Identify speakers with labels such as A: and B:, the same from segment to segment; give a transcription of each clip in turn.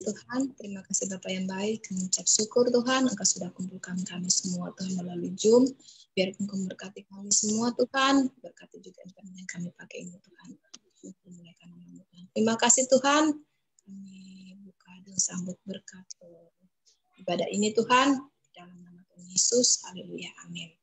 A: Tuhan, terima kasih Bapa yang baik. Kami ucap syukur Tuhan, Engkau sudah kumpulkan kami semua Tuhan melalui Zoom. Biar Engkau memberkati kami semua Tuhan, berkati juga internet yang kami pakai ini Tuhan. Terima kasih Tuhan, kami buka dan sambut berkat ibadah ini Tuhan, dalam nama Tuhan Yesus, haleluya, amin.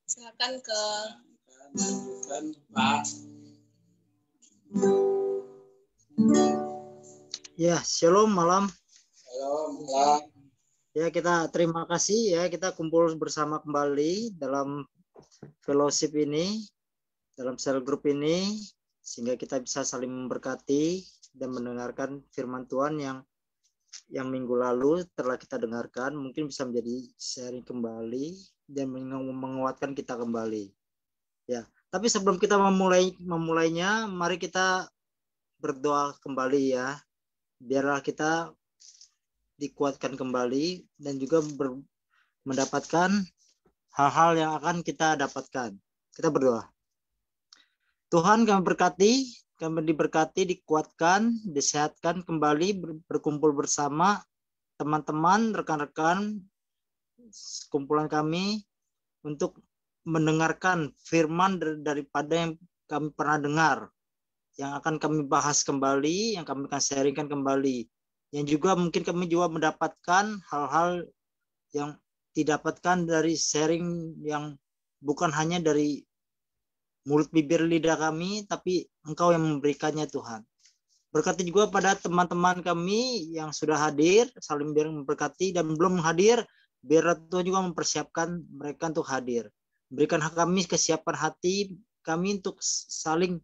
A: Silakan ke
B: Pak.
C: Ya, shalom malam.
B: Shalom malam.
C: Ya, kita terima kasih ya, kita kumpul bersama kembali dalam fellowship ini, dalam cell group ini, sehingga kita bisa saling memberkati dan mendengarkan firman Tuhan yang minggu lalu telah kita dengarkan, mungkin bisa menjadi sharing kembali dan menguatkan kita kembali. Ya, tapi sebelum kita memulainya, mari kita berdoa kembali ya. Biarlah kita dikuatkan kembali dan juga mendapatkan hal-hal yang akan kita dapatkan. Kita berdoa. Tuhan, kami diberkati, dikuatkan, disehatkan kembali berkumpul bersama teman-teman, rekan-rekan kumpulan kami untuk mendengarkan firman daripada yang kami pernah dengar, yang akan kami bahas kembali, yang kami akan sharingkan kembali. Yang juga mungkin kami juga mendapatkan hal-hal yang didapatkan dari sharing yang bukan hanya dari mulut bibir lidah kami, tapi Engkau yang memberikannya Tuhan. Berkati juga pada teman-teman kami yang sudah hadir, saling memberkati, dan belum hadir, biar Tuhan juga mempersiapkan mereka untuk hadir. Berikan kami kesiapan hati kami untuk saling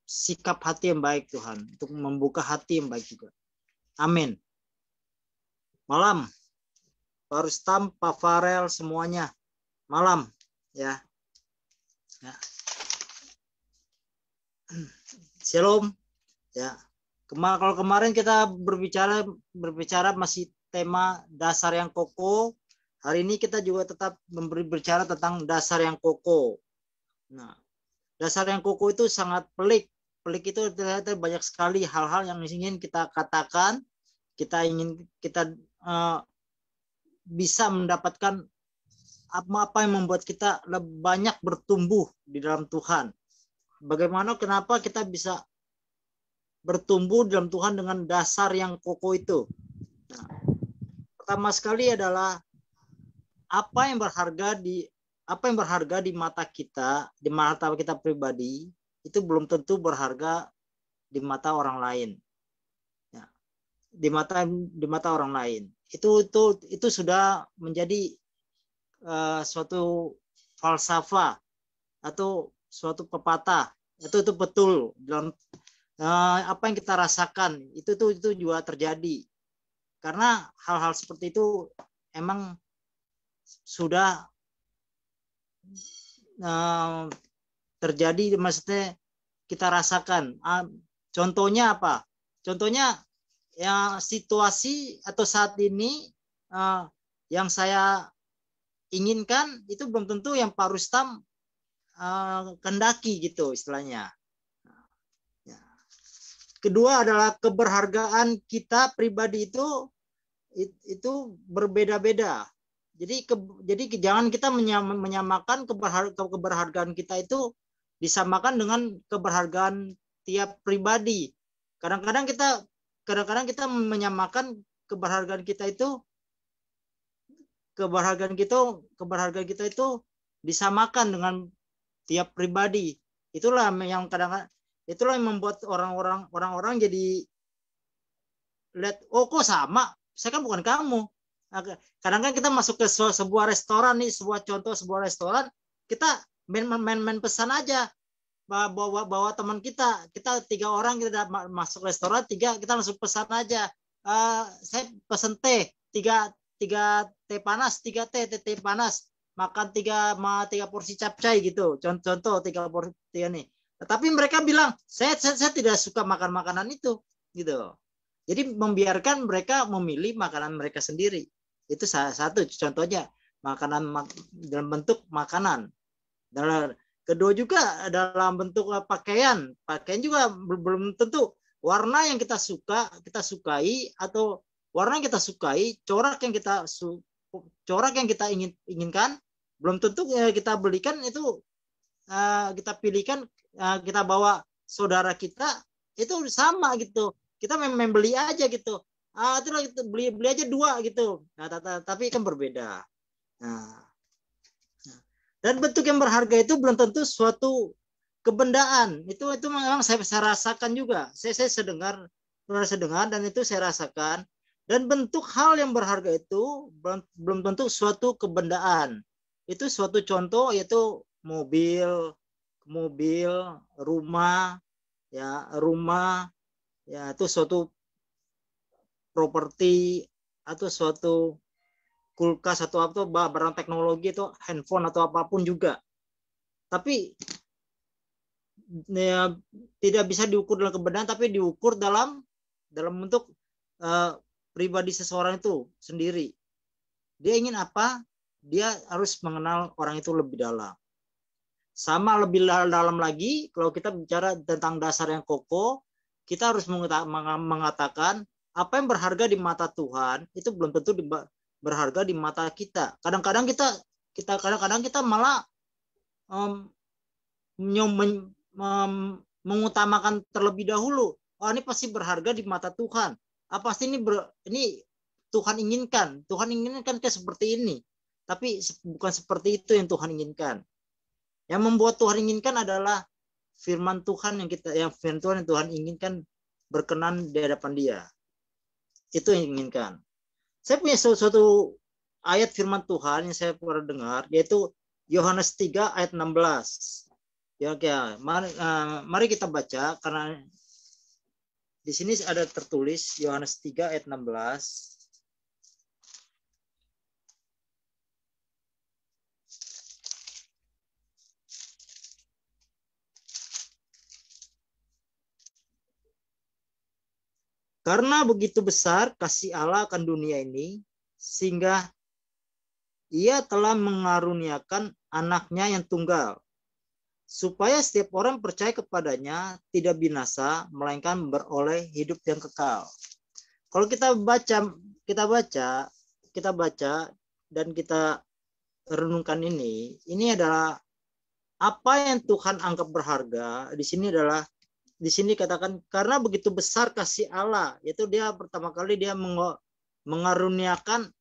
C: sikap hati yang baik Tuhan, untuk membuka hati yang baik juga. Amin. Malam, Pak Rustam, Pak Farel, semuanya. Malam, ya. Shalom. Ya. Kalau kemarin kita berbicara masih tema dasar yang kokoh. Hari ini kita juga tetap berbicara tentang dasar yang kokoh. Nah, dasar yang kokoh itu sangat pelik pelik itu ternyata banyak sekali hal-hal yang ingin kita katakan, kita bisa mendapatkan apa yang membuat kita banyak bertumbuh di dalam Tuhan. Kenapa kita bisa bertumbuh dalam Tuhan dengan dasar yang kokoh itu. Nah, pertama sekali adalah apa yang berharga di mata kita, di mata kita pribadi, itu belum tentu berharga di mata orang lain. Ya, di mata orang lain. Itu sudah menjadi suatu falsafah atau suatu pepatah. Itu betul dalam apa yang kita rasakan itu juga terjadi. Karena hal-hal seperti itu emang sudah terjadi, maksudnya kita rasakan. Contohnya apa? Contohnya ya situasi atau saat ini yang saya inginkan itu belum tentu yang Pak Rustam kendaki gitu istilahnya. Kedua adalah keberhargaan kita pribadi itu berbeda-beda. Jadi jangan kita menyamakan keberhargaan kita itu disamakan dengan keberhargaan tiap pribadi. Kadang-kadang kita menyamakan keberhargaan kita itu disamakan dengan tiap pribadi. Itulah yang membuat orang-orang jadi lihat, oh kok sama, saya kan bukan kamu. Kadang-kadang kita masuk ke sebuah restoran nih, sebuah restoran, kita main pesan aja, bawa teman kita 3 orang, kita masuk restoran 3, kita langsung pesan aja, saya pesan teh 3 teh panas, 3 teh panas, makan 3 porsi capcay gitu, contoh 3 porsi nih. Tapi mereka bilang, saya tidak suka makan makanan itu, gitu. Jadi membiarkan mereka memilih makanan mereka sendiri. Itu satu contohnya, makanan dalam bentuk makanan. Kedua juga dalam bentuk pakaian. Pakaian juga belum tentu warna yang kita sukai, atau warna yang kita sukai, corak yang kita inginkan, belum tentu kita belikan itu, kita pilihkan, kita bawa saudara kita itu sama gitu. Kita memang beli aja gitu. Itu beli aja 2 gitu. Nah, tapi kan berbeda. Nah, dan bentuk yang berharga itu belum tentu suatu kebendaan. Itu memang saya rasakan juga. Saya sedengar dan itu saya rasakan. Dan bentuk hal yang berharga itu belum tentu suatu kebendaan. Itu suatu contoh yaitu mobil, rumah, ya itu suatu properti, atau suatu kulkas, atau barang teknologi, itu handphone atau apapun juga. Tapi ya, tidak bisa diukur dalam kebendaan, tapi diukur dalam bentuk pribadi seseorang itu sendiri. Dia ingin apa? Dia harus mengenal orang itu lebih dalam. Sama lebih dalam lagi, kalau kita bicara tentang dasar yang kokoh, kita harus mengatakan apa yang berharga di mata Tuhan itu belum tentu berharga di mata kita. Kadang-kadang kita malah mengutamakan terlebih dahulu. Oh, ini pasti berharga di mata Tuhan. Pasti ini Tuhan inginkan. Tuhan inginkan kayak seperti ini. Tapi bukan seperti itu yang Tuhan inginkan. Yang membuat Tuhan inginkan adalah firman Tuhan yang Tuhan inginkan berkenan di hadapan Dia. Itu yang inginkan. Saya punya suatu ayat firman Tuhan yang saya pernah dengar, yaitu Yohanes 3 ayat 16. Mari kita baca, karena di sini ada tertulis Yohanes 3 ayat 16. Karena begitu besar kasih Allah akan dunia ini, sehingga Ia telah mengaruniakan anaknya yang tunggal, supaya setiap orang percaya kepadanya tidak binasa, melainkan beroleh hidup yang kekal. Kalau kita baca dan kita renungkan ini adalah apa yang Tuhan anggap berharga. Di sini katakan karena begitu besar kasih Allah, yaitu dia pertama kali dia mengaruniakan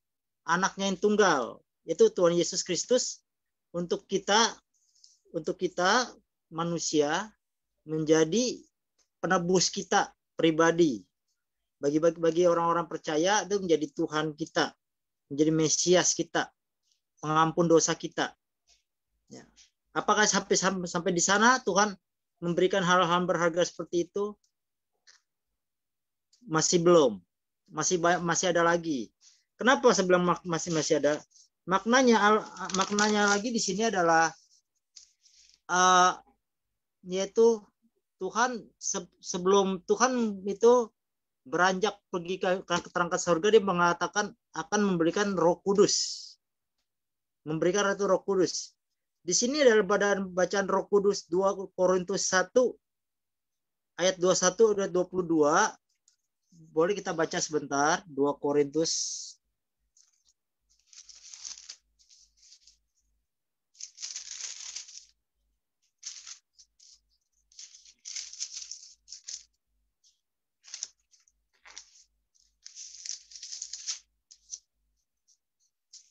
C: anaknya yang tunggal, yaitu Tuhan Yesus Kristus untuk kita manusia menjadi penebus kita pribadi. Bagi orang-orang percaya itu menjadi Tuhan kita, menjadi Mesias kita, pengampun dosa kita. Ya. Apakah sampai di sana Tuhan memberikan hal-hal berharga seperti itu? Masih belum. Masih ada lagi. Kenapa saya bilang masih ada? Maknanya lagi di sini adalah yaitu Tuhan sebelum Tuhan itu beranjak pergi ke terangkat surga, dia mengatakan akan memberikan Roh Kudus. Memberikan Roh Kudus. Di sini adalah bacaan Roh Kudus 2 Korintus 1 ayat 21 dan 22. Boleh kita baca sebentar 2 Korintus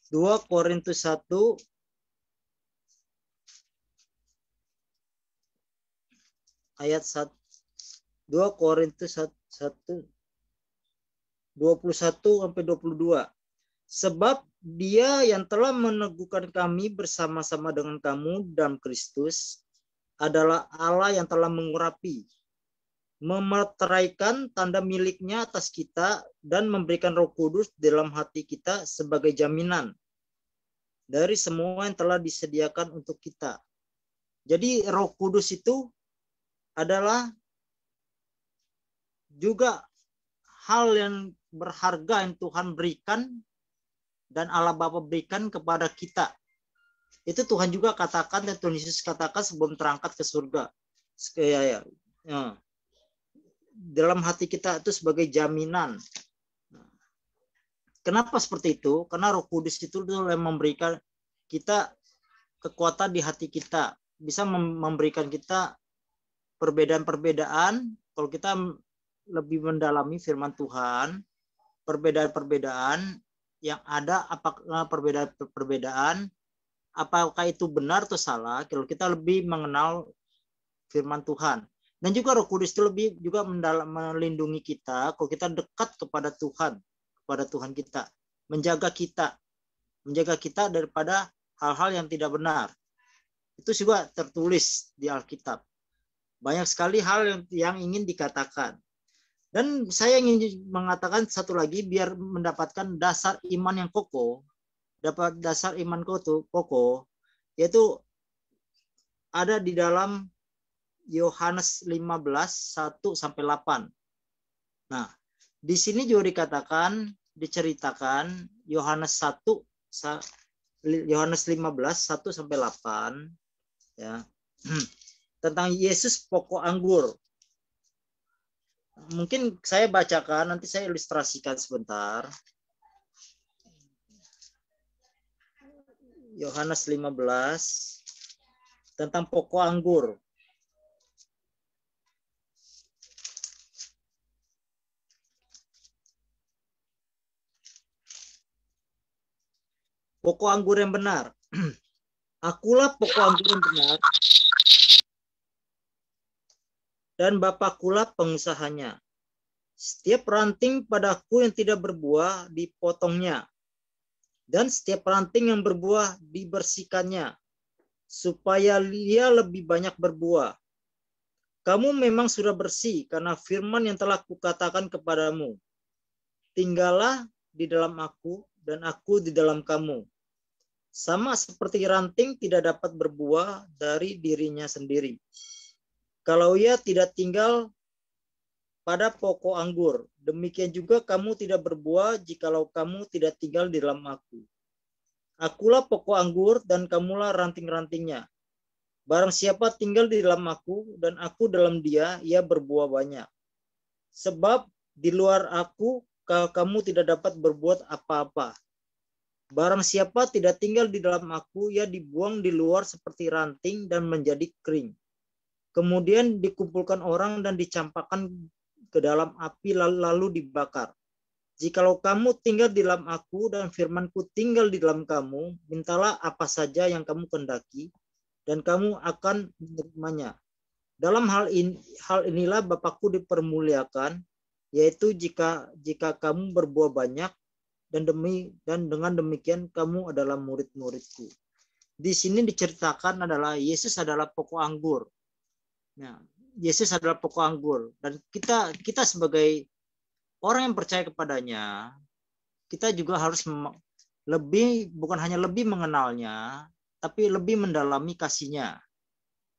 C: 2 Korintus 1 ayat 1, 2 Korintus 1 21 sampai 22. Sebab Dia yang telah meneguhkan kami bersama-sama dengan kamu dalam Kristus adalah Allah yang telah mengurapi, memeteraikan tanda miliknya atas kita dan memberikan Roh Kudus dalam hati kita sebagai jaminan dari semua yang telah disediakan untuk kita. Jadi Roh Kudus itu adalah juga hal yang berharga yang Tuhan berikan dan Allah Bapa berikan kepada kita. Itu Tuhan juga katakan dan Tuhan Yesus katakan sebelum terangkat ke surga. Dalam hati kita itu sebagai jaminan. Kenapa seperti itu? Karena Roh Kudus itu yang memberikan kita kekuatan di hati kita. Bisa memberikan kita perbedaan-perbedaan. Kalau kita lebih mendalami firman Tuhan, perbedaan-perbedaan yang ada, apakah perbedaan apakah itu benar atau salah, kalau kita lebih mengenal firman Tuhan. Dan juga Roh Kudus itu lebih juga melindungi kita kalau kita dekat kepada Tuhan kita, menjaga kita daripada hal-hal yang tidak benar. Itu juga tertulis di Alkitab. Banyak sekali hal yang ingin dikatakan. Dan saya ingin mengatakan satu lagi biar mendapatkan dasar iman yang kokoh. Dapat dasar iman kokoh, yaitu ada di dalam Yohanes 15 1 sampai 8. Nah, di sini juga diceritakan Yohanes 15 1 sampai 8 ya. Tentang Yesus pokok anggur. Mungkin saya bacakan, nanti saya ilustrasikan sebentar. Yohanes 15 tentang pokok anggur. Pokok anggur yang benar. Akulah pokok anggur yang benar, dan Bapakulah pengusahanya. Setiap ranting padaku yang tidak berbuah dipotongnya, dan setiap ranting yang berbuah dibersihkannya, supaya dia lebih banyak berbuah. Kamu memang sudah bersih karena firman yang telah kukatakan kepadamu. Tinggallah di dalam aku, dan aku di dalam kamu. Sama seperti ranting tidak dapat berbuah dari dirinya sendiri kalau ia tidak tinggal pada pokok anggur. Demikian juga kamu tidak berbuah jikalau kamu tidak tinggal di dalam aku. Akulah pokok anggur dan kamulah ranting-rantingnya. Barang siapa tinggal di dalam aku dan aku dalam dia, ia berbuah banyak. Sebab di luar aku kamu tidak dapat berbuat apa-apa. Barang siapa tidak tinggal di dalam aku, ia dibuang di luar seperti ranting dan menjadi kering. Kemudian dikumpulkan orang dan dicampakkan ke dalam api lalu dibakar. Jikalau kamu tinggal di dalam aku dan firmanku tinggal di dalam kamu, mintalah apa saja yang kamu kehendaki, dan kamu akan menerimanya. Dalam hal inilah Bapakku dipermuliakan, yaitu jika kamu berbuah banyak, dan dengan demikian kamu adalah murid-muridku. Di sini diceritakan adalah Yesus adalah pokok anggur. Nah, Yesus adalah pokok anggur, dan kita sebagai orang yang percaya kepadanya, kita juga harus bukan hanya lebih mengenalnya, tapi lebih mendalami kasihnya,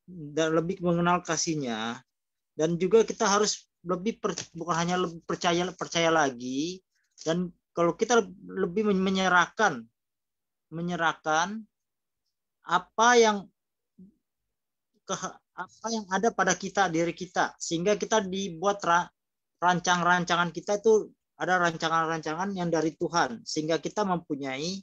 C: dan lebih mengenal kasihnya, dan juga kita harus bukan hanya lebih percaya lagi, dan kalau kita lebih menyerahkan apa yang ada pada diri kita, sehingga kita dibuat rancangan kita itu ada rancangan yang dari Tuhan, sehingga kita mempunyai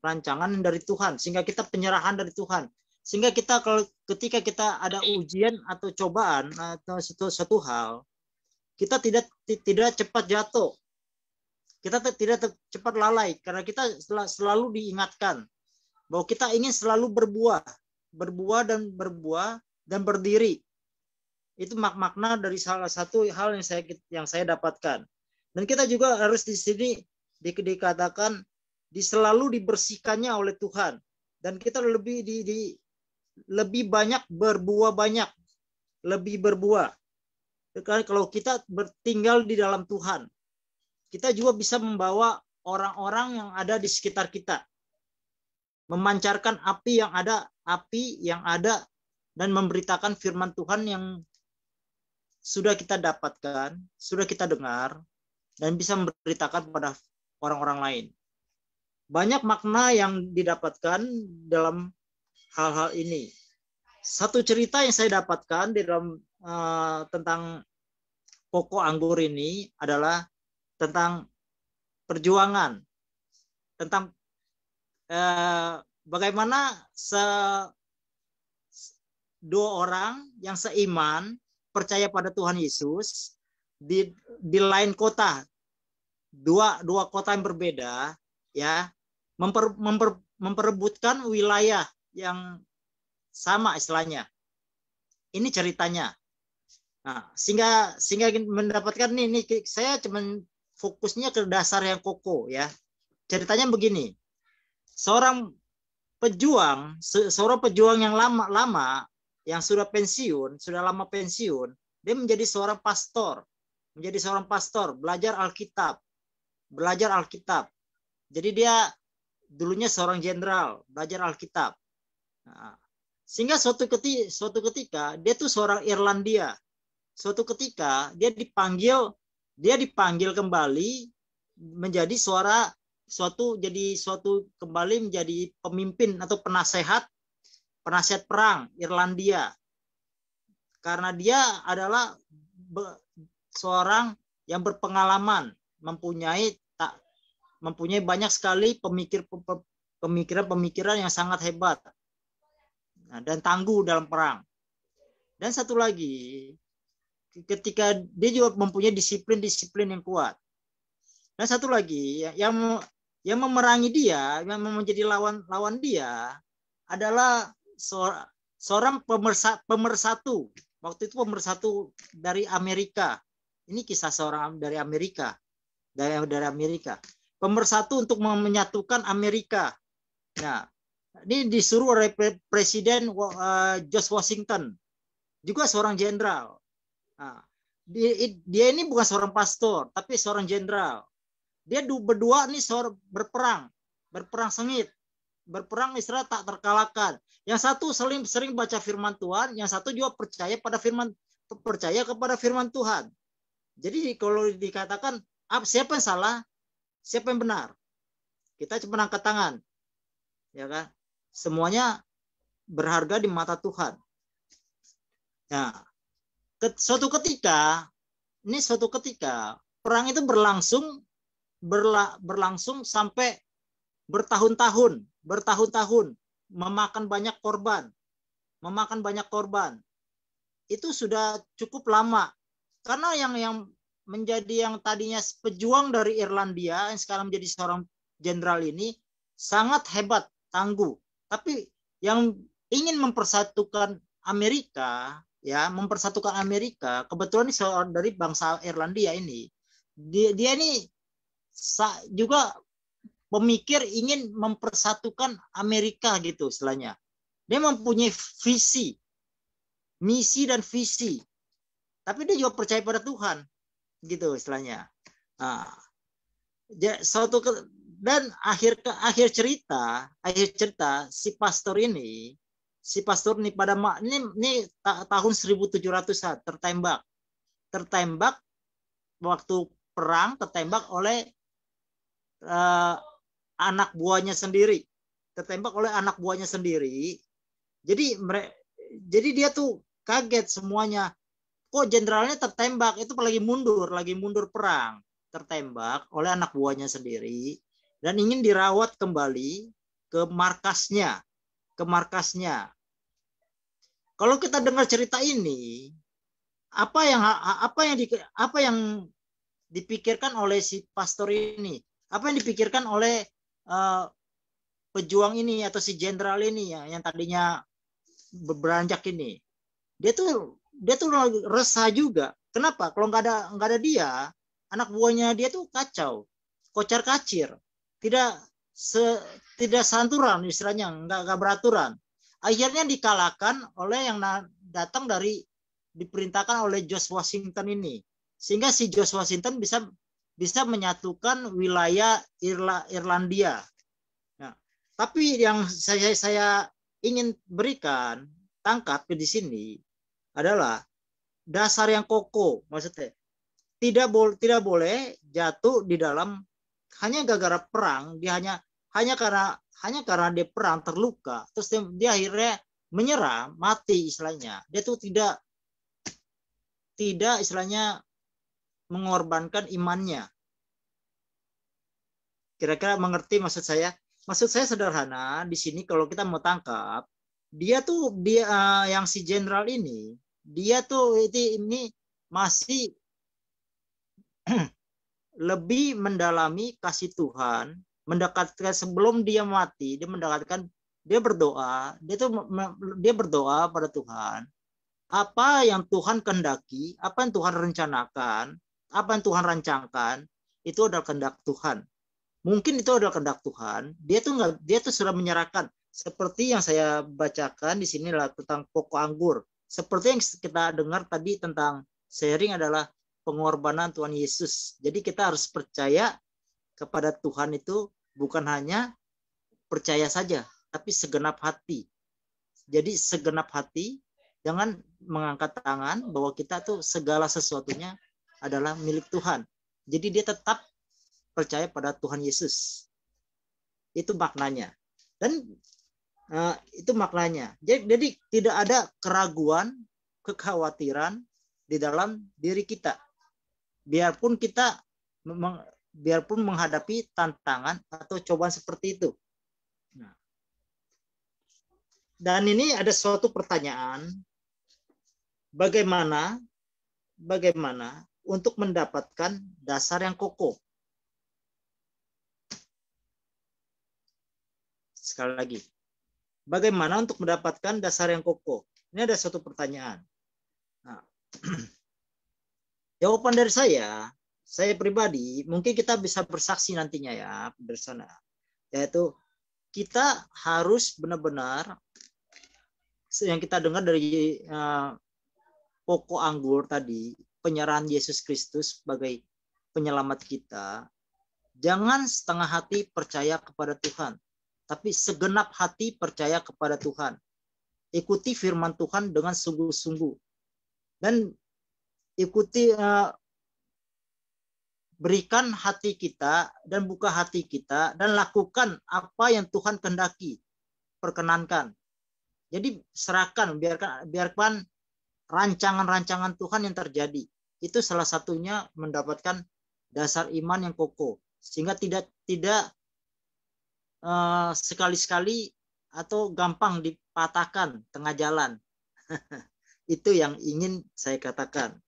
C: rancangan dari Tuhan, sehingga kita penyerahan dari Tuhan, sehingga kita ketika kita ada ujian atau cobaan atau satu hal, kita tidak cepat jatuh, kita tidak cepat lalai, karena kita selalu diingatkan bahwa kita ingin selalu berbuah dan berdiri. Itu makna dari salah satu hal yang saya dapatkan. Dan kita juga harus di sini dikatakan selalu dibersihkannya oleh Tuhan, dan kita lebih banyak berbuah, lebih berbuah. Kalau kita tinggal di dalam Tuhan, kita juga bisa membawa orang-orang yang ada di sekitar kita, memancarkan api yang ada dan memberitakan firman Tuhan yang sudah kita dapatkan, sudah kita dengar, dan bisa memberitakan kepada orang-orang lain. Banyak makna yang didapatkan dalam hal-hal ini. Satu cerita yang saya dapatkan di dalam tentang pokok anggur ini adalah tentang perjuangan, tentang bagaimana dua orang yang seiman percaya pada Tuhan Yesus di lain kota, dua kota yang berbeda, ya, memperebutkan wilayah yang sama istilahnya. Ini ceritanya. Nah, sehingga mendapatkan ini saya cuma fokusnya ke dasar yang kokoh, ya. Ceritanya begini. Seorang pejuang yang lama yang sudah lama pensiun, dia menjadi seorang pastor, belajar Alkitab. Jadi dia dulunya seorang jenderal, belajar Alkitab. Nah, sehingga suatu ketika dia tuh seorang Irlandia. Suatu ketika dia dipanggil kembali menjadi kembali menjadi pemimpin atau penasehat perang Irlandia. Karena dia adalah seorang yang berpengalaman, mempunyai banyak sekali pemikiran yang sangat hebat, dan tangguh dalam perang. Dan satu lagi, ketika dia juga mempunyai disiplin yang kuat. Dan satu lagi, yang memerangi dia, yang menjadi lawan dia adalah seorang pemersatu. Waktu itu pemersatu dari Amerika. Ini kisah seorang dari Amerika. Pemersatu untuk menyatukan Amerika. Nah, ini disuruh oleh Presiden George Washington, juga seorang jenderal. Nah, dia ini bukan seorang pastor, tapi seorang jenderal. Dia berdua nih berperang sengit, berperang istilah tak terkalahkan. Yang satu sering baca firman Tuhan, yang satu juga percaya kepada firman Tuhan. Jadi kalau dikatakan siapa yang salah, siapa yang benar, kita cuma angkat tangan, ya kan? semuanya berharga di mata Tuhan. Nah, suatu ketika perang itu berlangsung sampai bertahun-tahun, memakan banyak korban. Itu sudah cukup lama. Karena yang menjadi yang tadinya pejuang dari Irlandia yang sekarang menjadi seorang jenderal ini sangat hebat, tangguh. Tapi yang ingin mempersatukan Amerika, kebetulan ini seorang dari bangsa Irlandia ini. Dia ini juga pemikir ingin mempersatukan Amerika gitu istilahnya. Dia mempunyai visi, misi dan visi. Tapi dia juga percaya pada Tuhan gitu istilahnya. Nah, dan akhir cerita si pastor ini pada ini tahun 1700-an tertembak waktu perang, tertembak oleh anak buahnya sendiri. Jadi dia tuh kaget semuanya. Kok jenderalnya tertembak? Itu lagi mundur perang. Tertembak oleh anak buahnya sendiri dan ingin dirawat kembali ke markasnya. Kalau kita dengar cerita ini, apa yang dipikirkan oleh si pastor ini? Apa yang dipikirkan oleh pejuang ini atau si jenderal ini yang tadinya beranjak ini? Dia tuh resah juga. Kenapa? Kalau nggak ada dia, anak buahnya dia tuh kacau, kocar-kacir, tidak santuran istilahnya, nggak beraturan. Akhirnya dikalahkan oleh yang datang diperintahkan oleh George Washington ini, sehingga si George Washington bisa menyatukan wilayah Irlandia. Nah, tapi yang saya ingin berikan tangkap di sini adalah dasar yang kokoh, maksudnya tidak boleh jatuh di dalam hanya gara-gara perang, dia hanya karena dia perang terluka, terus dia akhirnya menyerah, mati istilahnya. Dia tuh tidak istilahnya mengorbankan imannya. Kira-kira mengerti maksud saya? Maksud saya sederhana, di sini kalau kita mau tangkap, dia yang si jenderal ini, dia tuh ini masih lebih mendalami kasih Tuhan, mendekatkan sebelum dia mati, dia berdoa pada Tuhan. Apa yang Tuhan kehendaki, apa yang Tuhan rencanakan, apa yang Tuhan rancangkan, itu adalah kehendak Tuhan. Mungkin itu adalah kehendak Tuhan. Dia tuh sudah menyerahkan. Seperti yang saya bacakan di sini adalah tentang pokok anggur. Seperti yang kita dengar tadi tentang sharing adalah pengorbanan Tuhan Yesus. Jadi kita harus percaya kepada Tuhan itu bukan hanya percaya saja, tapi segenap hati. Jadi segenap hati, jangan mengangkat tangan bahwa kita tuh segala sesuatunya adalah milik Tuhan. Jadi dia tetap percaya pada Tuhan Yesus. Itu maknanya. Dan itu maknanya. Jadi tidak ada keraguan, kekhawatiran di dalam diri kita. Biarpun menghadapi tantangan atau cobaan seperti itu. Dan ini ada suatu pertanyaan, bagaimana untuk mendapatkan dasar yang kokoh? Sekali lagi, bagaimana untuk mendapatkan dasar yang kokoh? Ini ada suatu pertanyaan. Nah, jawaban dari saya pribadi, mungkin kita bisa bersaksi nantinya ya bersama, yaitu kita harus benar-benar yang kita dengar dari pokok anggur tadi, penyerahan Yesus Kristus sebagai penyelamat kita. Jangan setengah hati percaya kepada Tuhan, tapi segenap hati percaya kepada Tuhan. Ikuti firman Tuhan dengan sungguh-sungguh. Dan berikan hati kita dan buka hati kita dan lakukan apa yang Tuhan kehendaki. perkenankan. Jadi serahkan, biarkan rancangan-rancangan Tuhan yang terjadi. Itu salah satunya mendapatkan dasar iman yang kokoh, sehingga tidak sekali-sekali atau gampang dipatahkan tengah jalan. Itu yang ingin saya katakan.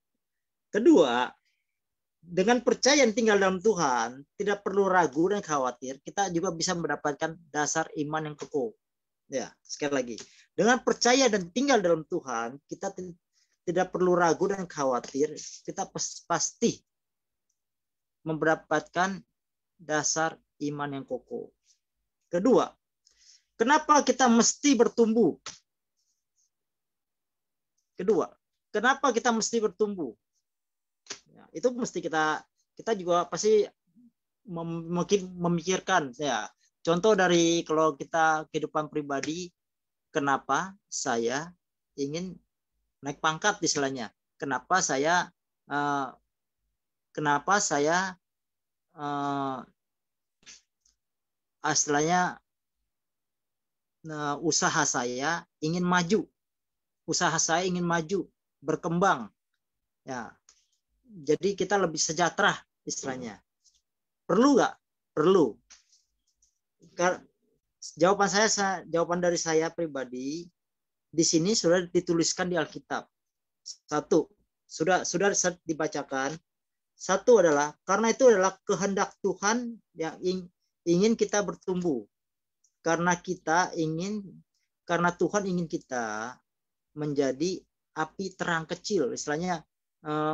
C: Kedua, dengan percaya yang tinggal dalam Tuhan, tidak perlu ragu dan khawatir, kita juga bisa mendapatkan dasar iman yang kokoh. Ya, sekali lagi. Dengan percaya dan tinggal dalam Tuhan, kita tidak perlu ragu dan khawatir, kita pasti mendapatkan dasar iman yang kokoh. Kedua, kenapa kita mesti bertumbuh? Kenapa kita mesti bertumbuh? Ya, itu mesti kita juga pasti memikirkan. Ya, contoh dari kalau kita kehidupan pribadi, kenapa saya ingin naik pangkat istilahnya? Kenapa saya istilahnya usaha saya ingin maju, berkembang. Ya, jadi kita lebih sejahtera istilahnya. Perlu nggak? Perlu. Jawaban dari saya pribadi di sini sudah dituliskan di Alkitab. Satu, sudah dibacakan. Satu adalah karena itu adalah kehendak Tuhan yang ingin kita bertumbuh. Karena Tuhan ingin kita menjadi api terang kecil, istilahnya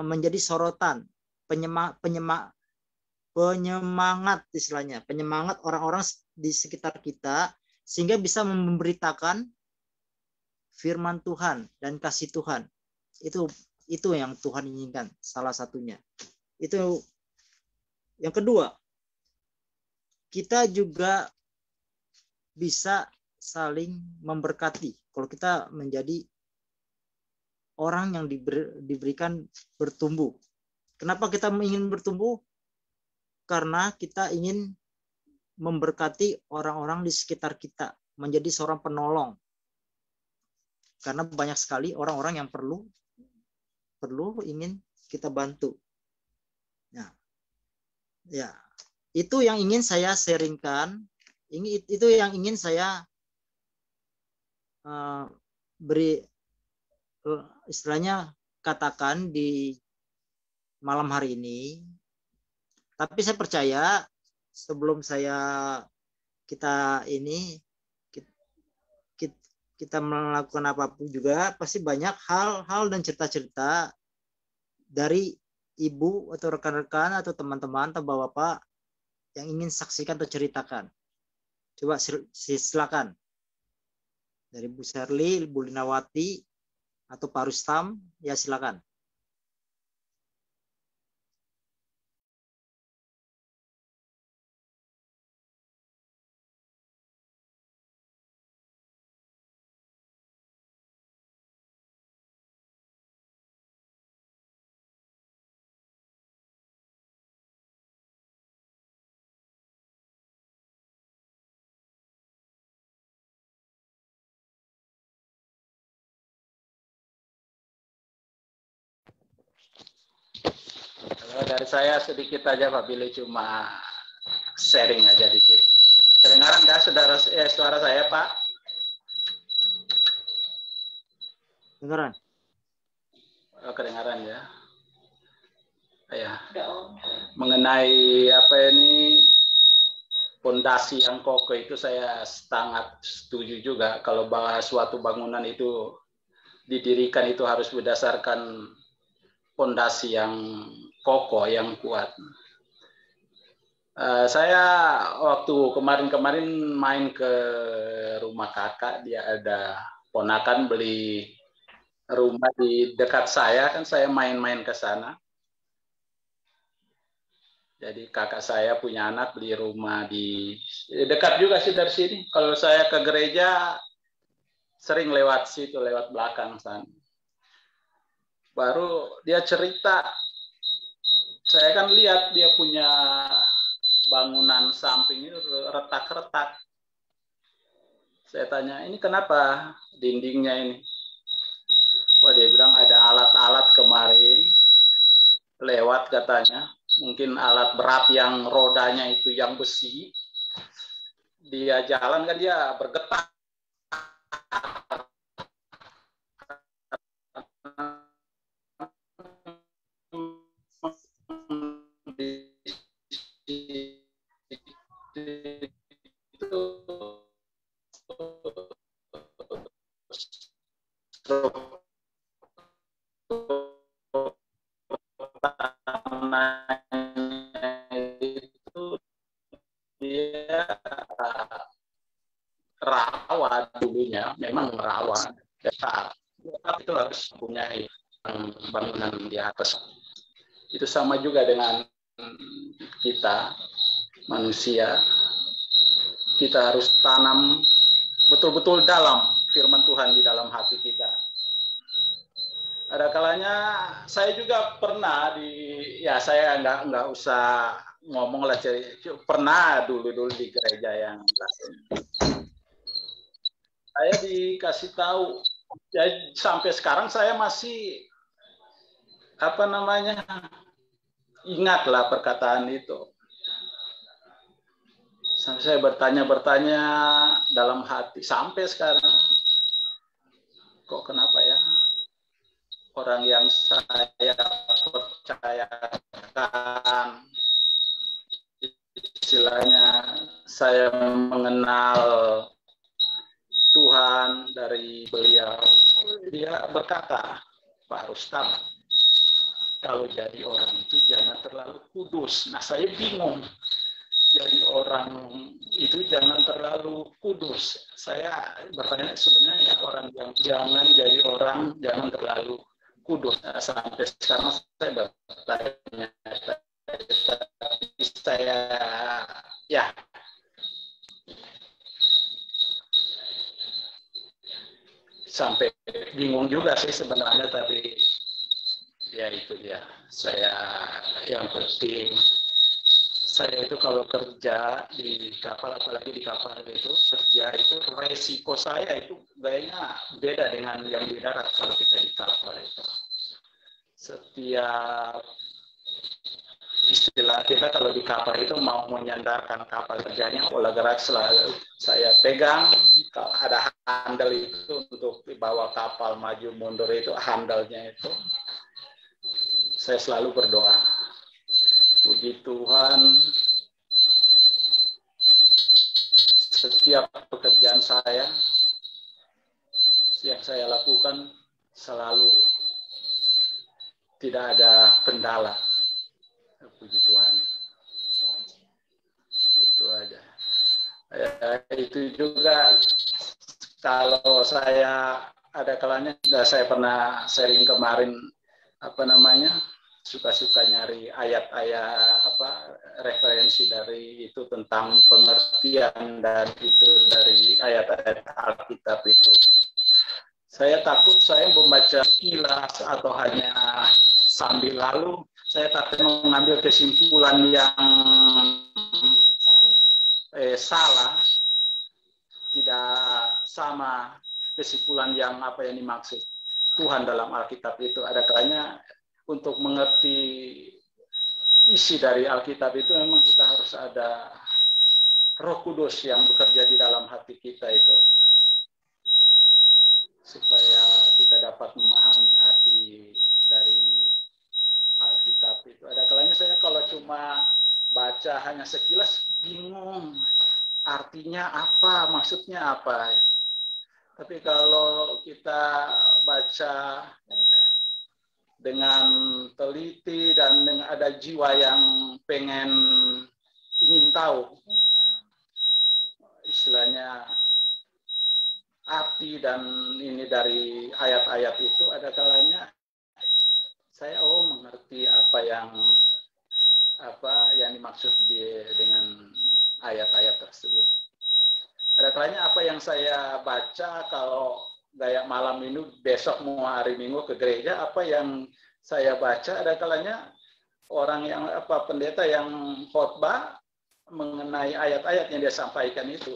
C: menjadi sorotan, penyemangat istilahnya, penyemangat orang-orang di sekitar kita sehingga bisa memberitakan firman Tuhan dan kasih Tuhan. Itu yang Tuhan inginkan, salah satunya. Itu yang kedua. Kita juga bisa saling memberkati. Kalau kita menjadi orang yang diberikan bertumbuh. Kenapa kita ingin bertumbuh? Karena kita ingin memberkati orang-orang di sekitar kita, menjadi seorang penolong. Karena banyak sekali orang-orang yang perlu ingin kita bantu. Nah, ya, itu yang ingin saya sharingkan. Itu yang ingin saya beri istilahnya katakan di malam hari ini. Tapi saya percaya sebelum kita melakukan apapun juga pasti banyak hal dan cerita-cerita dari ibu atau rekan-rekan atau teman-teman atau bapak-bapak yang ingin saksikan atau ceritakan. Coba silakan. Dari Bu Sherly, Bu Linawati, atau Pak Rustam, ya silakan.
B: Kalau dari saya sedikit aja Pak Billy, cuma sharing aja dikit. Kedengaran nggak suara saya Pak?
C: Kedengaran.
B: Oh, kedengaran ya. Ya. Mengenai pondasi yang kokoh itu saya sangat setuju juga. Kalau suatu bangunan itu didirikan itu harus berdasarkan pondasi yang kokoh, yang kuat. Saya waktu kemarin main ke rumah kakak, dia ada ponakan beli rumah di dekat saya, kan saya main-main ke sana. Jadi kakak saya punya anak beli rumah di dekat juga sih dari sini. Kalau saya ke gereja sering lewat situ, lewat belakang sana. Baru dia cerita, saya kan lihat dia punya bangunan samping itu retak-retak. Saya tanya, ini kenapa dindingnya ini? Wah, dia bilang ada alat-alat kemarin lewat katanya. Mungkin alat berat yang rodanya itu yang besi. Dia jalan kan dia bergetar. Itu dia rawa dulunya, memang rawa besar. Itu harus mempunyai bangunan di atas. Itu sama juga dengan kita manusia. Kita harus tanam betul-betul dalam firman Tuhan di dalam hati kita. Ada kalanya saya juga pernah ya saya nggak usah ngomong lah, pernah dulu di gereja yang saya dikasih tahu, ya sampai sekarang saya masih ingatlah perkataan itu. Sampai saya bertanya dalam hati sampai sekarang, kok kenapa ya orang yang saya percayakan, istilahnya saya mengenal Tuhan dari beliau, dia berkata, Pak Rustam, kalau jadi orang itu jangan terlalu kudus. Nah, saya bingung. Jadi orang itu jangan terlalu kudus. Saya bertanya sebenarnya orang yang jangan jadi orang jangan terlalu kudus. Nah, sampai sekarang saya bertanya, saya ya sampai bingung juga sih sebenarnya, tapi ya itu dia. Saya yang penting saya itu kalau kerja di kapal, apalagi di kapal itu kerja itu resiko saya itu kayaknya beda dengan yang di darat. Kalau kita di kapal itu setiap istilah kita kalau di kapal itu mau menyandarkan kapal kerjanya pola gerak selalu saya pegang. Kalau ada handle itu untuk dibawa kapal maju mundur itu handle-nya itu saya selalu berdoa, puji Tuhan, setiap pekerjaan saya yang saya lakukan selalu tidak ada kendala. Puji Tuhan. Itu aja. Ya, itu juga kalau saya ada kalanya, saya pernah sharing kemarin suka-suka nyari ayat-ayat referensi dari itu tentang pengertian dan itu dari ayat-ayat Alkitab itu. Saya takut saya membaca kilas atau hanya sambil lalu saya takut mengambil kesimpulan yang salah, tidak sama kesimpulan yang apa yang dimaksud Tuhan dalam Alkitab itu. Ada kalanya untuk mengerti isi dari Alkitab itu memang kita harus ada Roh Kudus yang bekerja di dalam hati kita itu, supaya kita dapat memahami arti dari Alkitab itu. Ada kalanya saya kalau cuma baca hanya sekilas bingung artinya apa, maksudnya apa. Tapi kalau kita baca dengan teliti dan dengan ada jiwa yang ingin tahu istilahnya arti dan ini dari ayat-ayat itu, ada kalanya saya mengerti apa yang dimaksud dengan ayat-ayat tersebut. Ada kalanya apa yang saya baca kalau kayak malam ini besok mau hari Minggu ke gereja, apa yang saya baca ada kalanya orang yang pendeta yang khotbah mengenai ayat-ayat yang dia sampaikan itu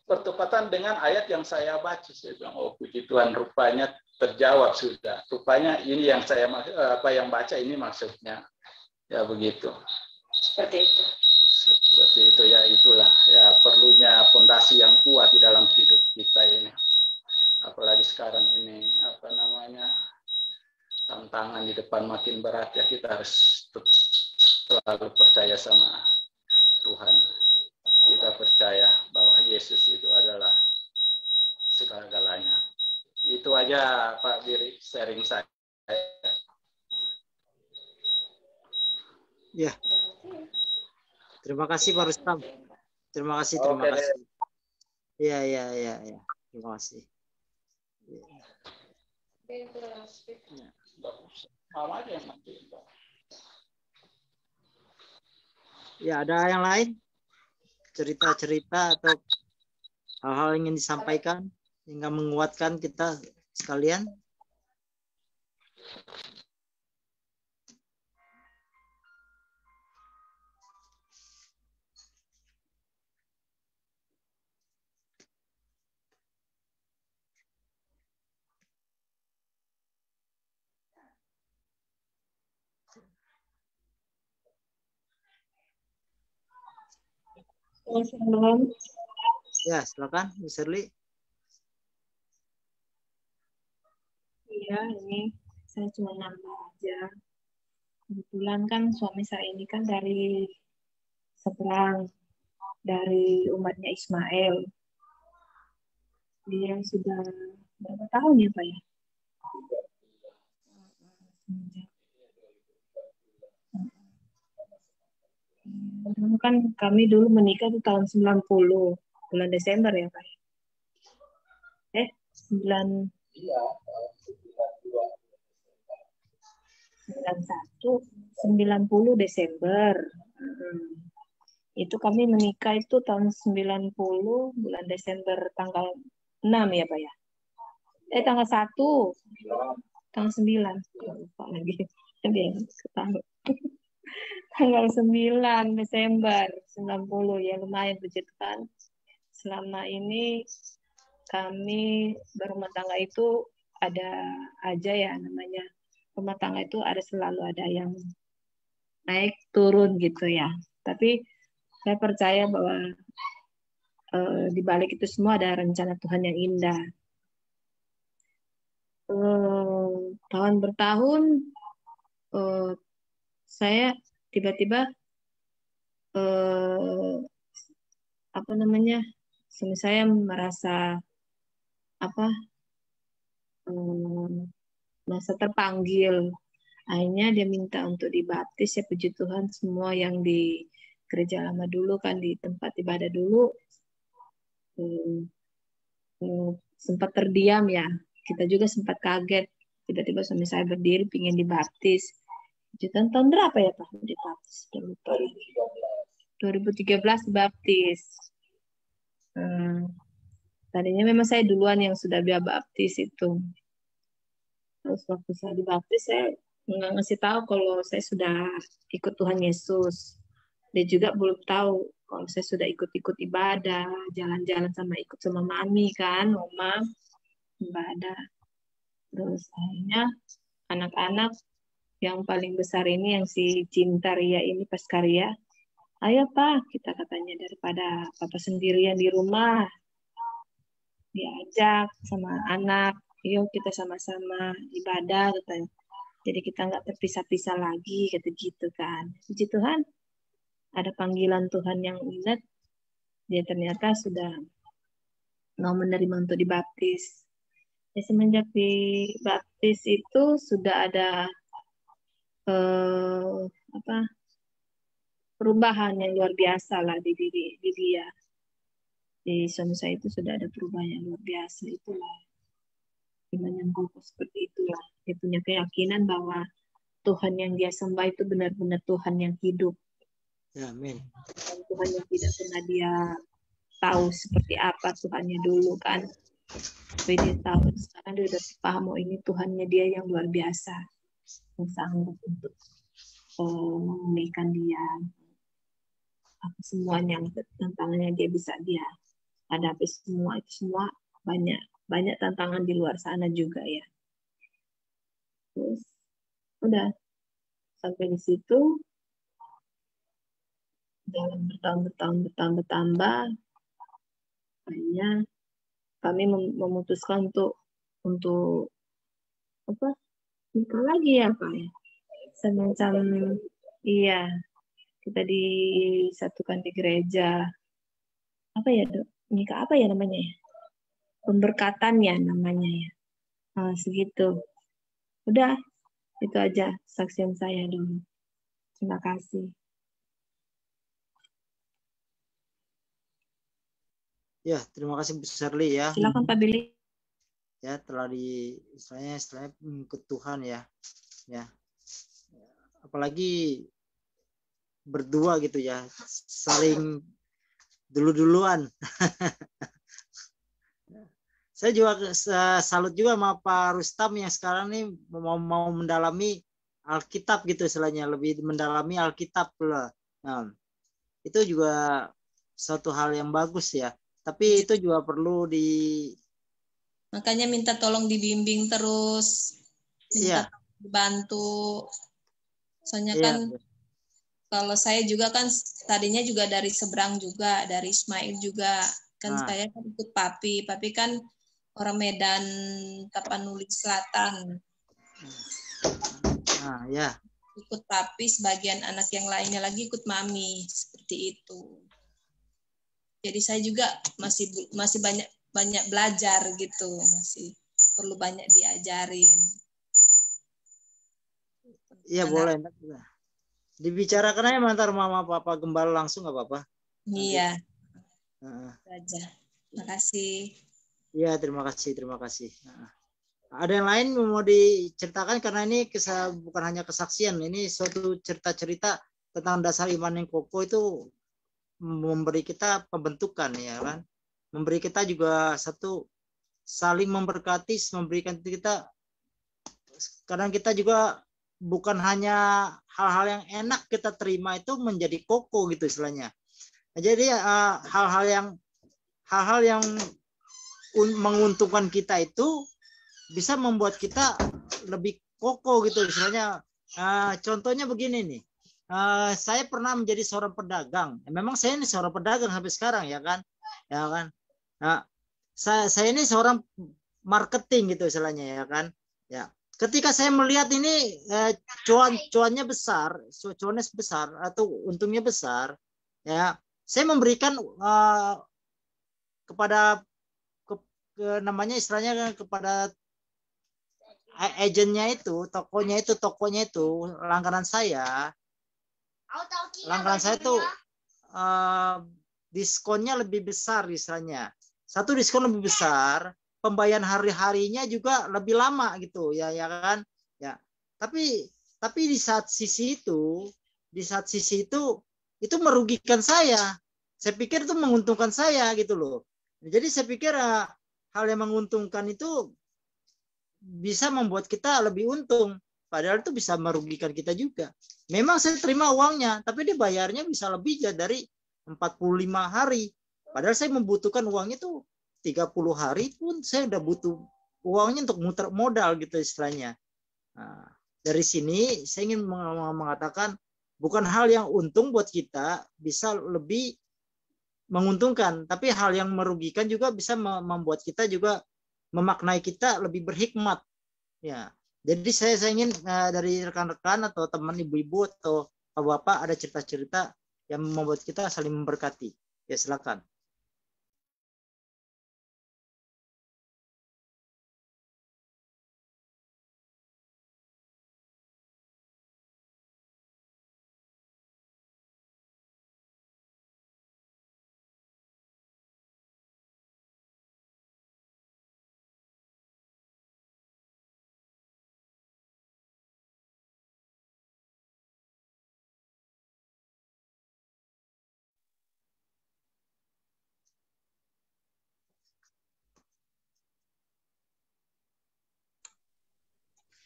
B: bertepatan dengan ayat yang saya baca. Saya bilang, oh puji Tuhan, rupanya terjawab sudah. Rupanya ini yang saya yang baca ini maksudnya. Ya begitu.
D: Seperti itu.
B: Seperti itu ya, itulah ya perlunya fondasi yang kuat di dalam hidup kita ini. Apalagi sekarang ini tantangan di depan makin berat ya, kita harus selalu percaya sama Tuhan. Kita percaya bahwa Yesus itu adalah segala-galanya. Itu aja Pak Biri sharing saya.
C: Ya. Terima kasih Pak Rustam. Terima kasih. Iya. Terima kasih. Ya, ada yang lain? Cerita-cerita atau hal-hal yang ingin disampaikan hingga menguatkan kita sekalian?
D: Shalom.
C: Ya, silakan, Bu Shirley.
D: Iya, ini saya cuma nambah aja. Kebetulan kan suami saya ini kan dari seberang, dari umatnya Ismail. Dia sudah berapa tahun ya Pak ya? Kan kami dulu menikah di tahun 90, bulan Desember ya Pak. 91 90 Desember. Itu kami menikah itu tahun 90 bulan Desember tanggal 6 ya Pak ya. Tanggal 1. Tanggal 9. Lupa lagi. Tanggal 9 Desember 90 ya, lumayan begitu kan. Selama ini kami berumah tangga itu ada aja ya namanya. Rumah tangga itu selalu ada yang naik turun gitu ya. Tapi saya percaya bahwa di balik itu semua ada rencana Tuhan yang indah. Tahun bertahun saya tiba-tiba suami saya merasa merasa terpanggil. Akhirnya dia minta untuk dibaptis, ya puji Tuhan, semua yang di gereja lama dulu kan di tempat ibadah dulu sempat terdiam ya. Kita juga sempat kaget. Tiba-tiba suami saya berdiri pingin dibaptis. Tahun berapa ya Pak dibaptis? 2013 dibaptis. Tadinya memang saya duluan yang sudah dibaptis itu. Terus waktu saya dibaptis, saya nggak ngasih tahu kalau saya sudah ikut Tuhan Yesus. Dia juga belum tahu kalau saya sudah ikut-ikut ibadah, jalan-jalan ikut sama mami kan, Oma, ibadah. Terus akhirnya anak-anak yang paling besar ini, yang si Cinta Ria ini pas karya, ayo Pak, kita katanya daripada Papa sendirian di rumah, diajak sama anak, yuk kita sama-sama ibadah katanya. Jadi kita nggak terpisah-pisah lagi, kata gitu kan. Puji Tuhan, ada panggilan Tuhan yang ingat, dia ternyata sudah mau menerima untuk dibaptis. Ya, semenjak dibaptis itu sudah ada perubahan yang luar biasa lah di dia. Di suami saya itu sudah ada perubahan yang luar biasa. Itulah iman yang kokoh seperti itulah. Dia punya keyakinan bahwa Tuhan yang dia sembah itu benar-benar Tuhan yang hidup.
C: Amin.
D: Dan Tuhan yang tidak pernah dia tahu seperti apa Tuhannya dulu kan. Tapi dia tahu sekarang dia udah paham, oh ini Tuhannya dia yang luar biasa, yang sanggup untuk memulihkan dia. Apa semuanya tantangannya dia bisa dia hadapi semua itu semua banyak tantangan di luar sana juga ya. Terus udah sampai di situ dalam bertahun bertambah akhirnya kami memutuskan untuk apa nikah lagi ya Pak ya, semacam iya kita disatukan di gereja apa ya Dok? Nikah apa ya namanya ya, pemberkatan ya namanya ya. Nah, segitu udah itu aja saksian saya dulu. Terima kasih.
C: Ya, terima kasih Bu Shirley ya.
D: Silakan Pak Billy.
C: Ya, telah istilahnya mengikut Tuhan ya. Ya. Apalagi berdua gitu ya, saling duluan. Saya juga salut juga sama Pak Rustam yang sekarang nih mau mendalami Alkitab gitu istilahnya, lebih mendalami Alkitab lah. Nah, itu juga satu hal yang bagus ya. Tapi itu juga perlu
A: makanya minta tolong dibimbing terus, minta dibantu. Soalnya kan kalau saya juga kan tadinya juga dari seberang juga, dari Ismail juga. Kan saya kan ikut papi kan orang Medan Tapanuli Selatan.
C: Ya.
A: Ikut papi, sebagian anak yang lainnya lagi ikut mami, seperti itu. Jadi saya juga masih banyak belajar gitu, masih perlu banyak diajarin.
C: Iya boleh. Dibicarakan aja antar mama papa gembala langsung nggak apa-apa.
A: Iya. Aja. Terima kasih.
C: Iya terima kasih. Ada yang lain mau diceritakan karena ini bukan hanya kesaksian, ini suatu cerita tentang dasar iman yang kokoh itu memberi kita pembentukan ya kan, memberi kita juga satu saling memberkati, memberikan kita kadang kita juga bukan hanya hal-hal yang enak kita terima itu menjadi kokoh gitu istilahnya. Jadi hal-hal yang menguntungkan kita itu bisa membuat kita lebih kokoh gitu istilahnya. Contohnya begini nih. Saya pernah menjadi seorang pedagang. Memang saya ini seorang pedagang sampai sekarang ya kan. Nah, saya ini seorang marketing gitu istilahnya ya kan. Ya. Ketika saya melihat ini cuannya besar atau untungnya besar, ya saya memberikan kepada namanya istilahnya kepada agennya itu, tokonya itu langganan saya tuh diskonnya lebih besar istilahnya. Satu diskon lebih besar, pembayaran hari-harinya juga lebih lama gitu ya kan. Ya. Tapi di saat sisi itu merugikan saya. Saya pikir itu menguntungkan saya gitu loh. Jadi saya pikir hal yang menguntungkan itu bisa membuat kita lebih untung. Padahal itu bisa merugikan kita juga. Memang saya terima uangnya, tapi dia bayarnya bisa lebih dari 45 hari. Padahal saya membutuhkan uangnya itu 30 hari pun saya udah butuh uangnya untuk muter modal gitu istilahnya. Nah, dari sini saya ingin mengatakan bukan hal yang untung buat kita bisa lebih menguntungkan, tapi hal yang merugikan juga bisa membuat kita juga memaknai kita lebih berhikmat. Ya, jadi saya ingin dari rekan-rekan atau teman ibu-ibu atau bapak ada cerita-cerita yang membuat kita saling memberkati. Ya silakan.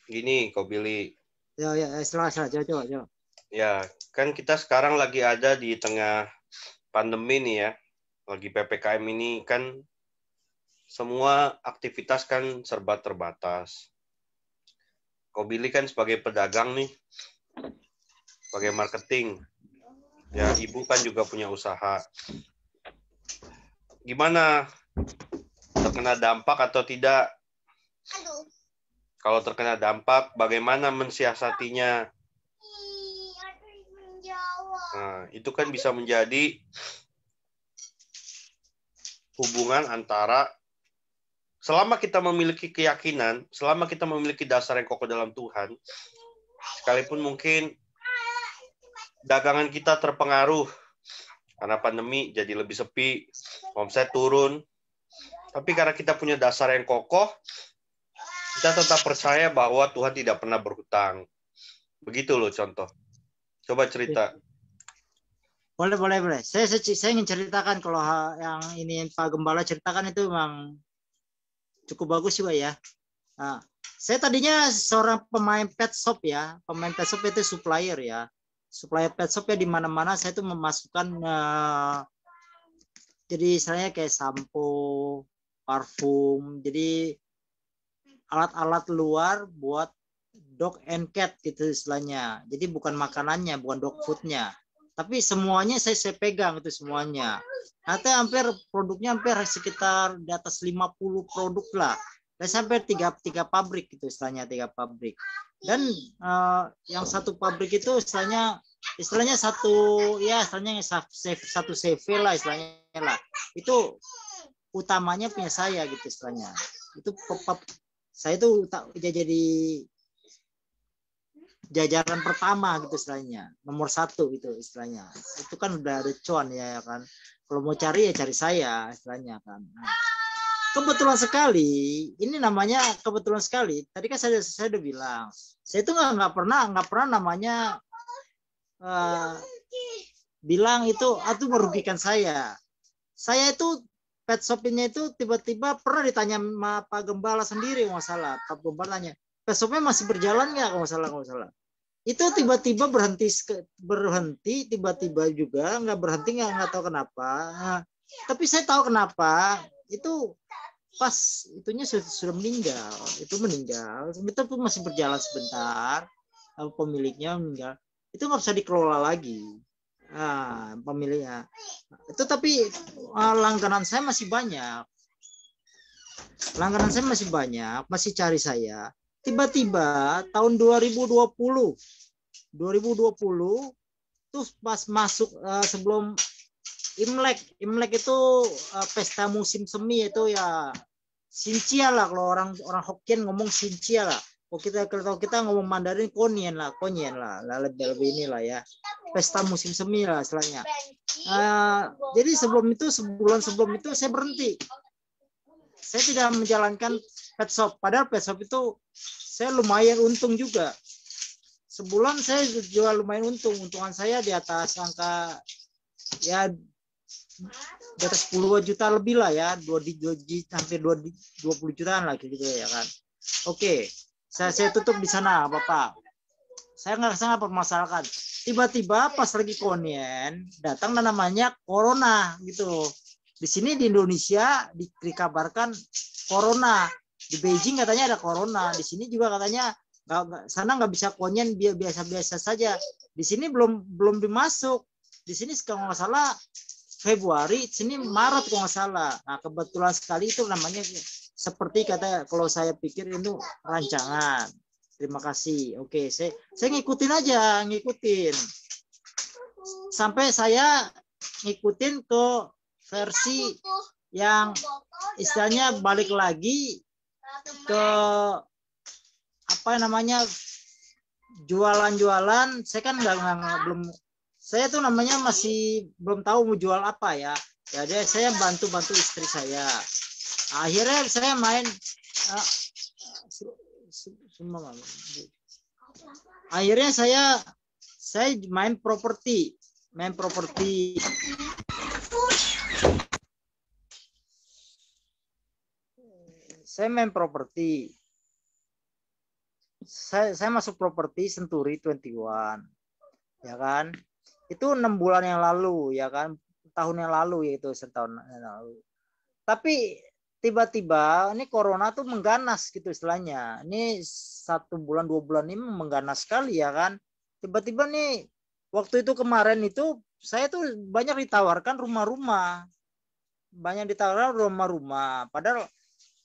E: Gini, Ko Billy.
C: Ya, coba.
E: Ya, kan kita sekarang lagi ada di tengah pandemi nih ya. lagi PPKM ini kan semua aktivitas kan serba terbatas. Kau Billy kan sebagai pedagang nih, sebagai marketing, ya ibu kan juga punya usaha. Gimana? Terkena dampak atau tidak? Kalau terkena dampak, bagaimana mensiasatinya? Nah, itu kan bisa menjadi hubungan antara selama kita memiliki keyakinan, selama kita memiliki dasar yang kokoh dalam Tuhan, sekalipun mungkin dagangan kita terpengaruh karena pandemi jadi lebih sepi, omset turun, tapi karena kita punya dasar yang kokoh, kita tetap percaya bahwa Tuhan tidak pernah berhutang. Begitu loh contoh. Coba cerita.
C: Boleh. Saya ingin ceritakan kalau yang ini Pak Gembala ceritakan itu memang cukup bagus juga ya. Nah, saya tadinya seorang pemain pet shop ya. Pemain pet shop itu supplier ya. Supplier pet shop ya di mana-mana saya itu memasukkan jadi saya kayak sampo, parfum, jadi alat-alat luar buat dog and cat gitu istilahnya. Jadi bukan makanannya, bukan dog foodnya. Tapi semuanya saya pegang itu semuanya. Nanti produknya hampir sekitar di atas 50 produk lah. Dan sampai tiga pabrik gitu istilahnya, 3 pabrik. Dan yang satu pabrik itu istilahnya satu CV lah istilahnya lah. Itu utamanya punya saya gitu istilahnya. Itu saya itu jadi jajaran pertama gitu istilahnya, nomor 1 itu istilahnya. Itu kan udah ada cuan ya kan. Kalau mau cari ya cari saya istilahnya kan. Nah, kebetulan sekali, ini namanya kebetulan sekali. Tadi kan saya udah bilang, saya itu nggak pernah namanya bilang itu merugikan saya. Saya itu pet shop-nya itu tiba-tiba pernah ditanya sama Pak Gembala sendiri nggak salah. Pak Gembala tanya, pet shop-nya masih berjalan nggak kalau nggak salah. Itu tiba-tiba berhenti, tiba-tiba juga nggak berhenti, nggak tahu kenapa. Nah, tapi saya tahu kenapa. Itu pas itunya sudah meninggal. Itu pun masih berjalan sebentar. Pemiliknya meninggal. Itu nggak bisa dikelola lagi. Nah, pemiliknya. Itu tapi langganan saya masih banyak. Masih cari saya. Tiba-tiba tahun 2020 tuh pas masuk sebelum Imlek itu pesta musim semi itu ya Xinjia lah, kalau orang Hokkien ngomong Xinjia lah. Kalau kita ngomong Mandarin Konien lah, lebih inilah ya. Pesta musim semi lah istilahnya. Jadi sebulan sebelum itu saya berhenti. Saya tidak menjalankan pet shop. Padahal pet shop itu saya lumayan untung juga. Sebulan saya jual lumayan untung. Untungan saya di atas angka ya di atas 10 juta lebih lah ya. Hampir 20 jutaan lah gitu ya kan. Oke. Saya tutup di sana Bapak. Saya nggak permasalahkan. Tiba-tiba pas lagi konien datang namanya corona gitu. Di sini di Indonesia dikabarkan corona. Di Beijing katanya ada corona. Di sini juga katanya sana nggak bisa konyen, biasa-biasa saja. Di sini belum dimasuk. Di sini kalau nggak salah Februari, sini Maret kalau nggak salah. Nah kebetulan sekali itu namanya seperti kata, kalau saya pikir itu rancangan. Terima kasih. Oke, saya ngikutin. Sampai saya ngikutin ke versi yang istilahnya balik lagi ke apa namanya jualan. Saya kan belum, saya tuh namanya masih belum tahu mau jual apa ya. Jadi saya bantu istri saya. Akhirnya saya main akhirnya saya main properti. Saya main properti. Saya masuk properti Century 21. Ya kan? Itu 6 bulan yang lalu ya kan. setahun yang lalu, yaitu setahun yang lalu. Tapi tiba-tiba ini corona tuh mengganas gitu istilahnya. Ini 1 bulan 2 bulan ini mengganas sekali ya kan. Tiba-tiba nih waktu itu kemarin itu saya tuh banyak ditawarkan rumah-rumah. Banyak ditawarkan rumah-rumah. Padahal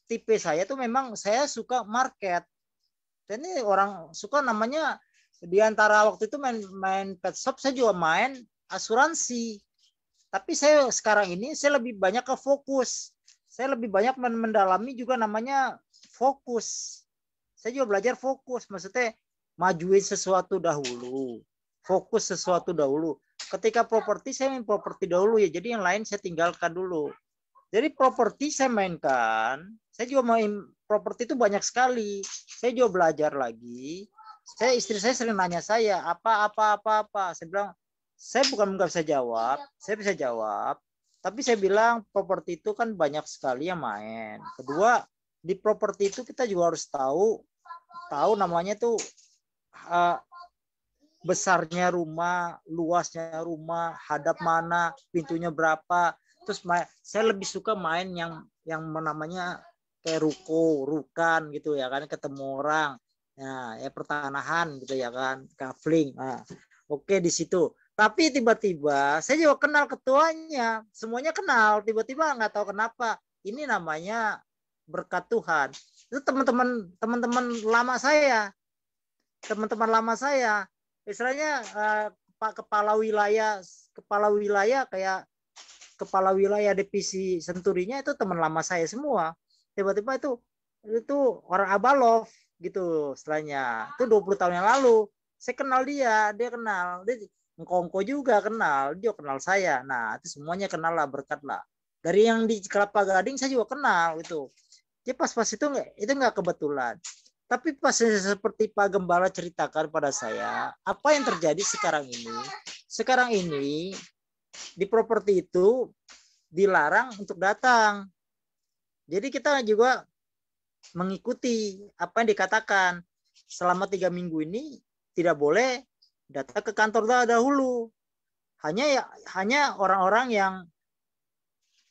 C: tipe saya tuh memang saya suka market. Dan ini orang suka namanya di antara waktu itu main pet shop, saya juga main asuransi. Tapi saya sekarang ini saya lebih banyak ke fokus. Saya lebih banyak mendalami juga namanya fokus. Saya juga belajar fokus, maksudnya majuin sesuatu dahulu. Fokus sesuatu dahulu. Ketika properti saya main properti dahulu ya, jadi yang lain saya tinggalkan dulu. Jadi properti saya mainkan, saya juga main properti itu banyak sekali. Saya juga belajar lagi. Istri saya sering nanya saya apa. Saya bilang saya bukan nggak bisa jawab, saya bisa jawab. Tapi saya bilang properti itu kan banyak sekali yang main. Kedua, di properti itu kita juga harus tahu namanya tuh besarnya rumah, luasnya rumah, hadap mana, pintunya berapa. Terus saya lebih suka main yang namanya kayak rukan gitu ya kan, ketemu orang. Nah, ya pertanahan gitu ya kan, kafling. Nah, oke di situ. Tapi tiba-tiba saya juga kenal ketuanya, semuanya kenal. Tiba-tiba nggak tahu kenapa. Ini namanya berkat Tuhan. Itu teman-teman lama saya. Teman-teman lama saya. Istilahnya kepala wilayah kayak kepala wilayah divisi Senturinya itu teman lama saya semua. Tiba-tiba itu orang Abalov gitu istilahnya. Itu 20 tahun yang lalu. Saya kenal dia kenal. Dia Ngkongko juga kenal, dia kenal saya. Nah, itu semuanya kenal lah, berkat lah. Dari yang di Kelapa Gading saya juga kenal itu. Jadi pas itu nggak kebetulan. Tapi pas seperti Pak Gembala ceritakan pada saya, apa yang terjadi sekarang ini? Sekarang ini di properti itu dilarang untuk datang. Jadi kita juga mengikuti apa yang dikatakan. Selama 3 minggu ini tidak boleh datang ke kantor dahulu. Hanya orang-orang yang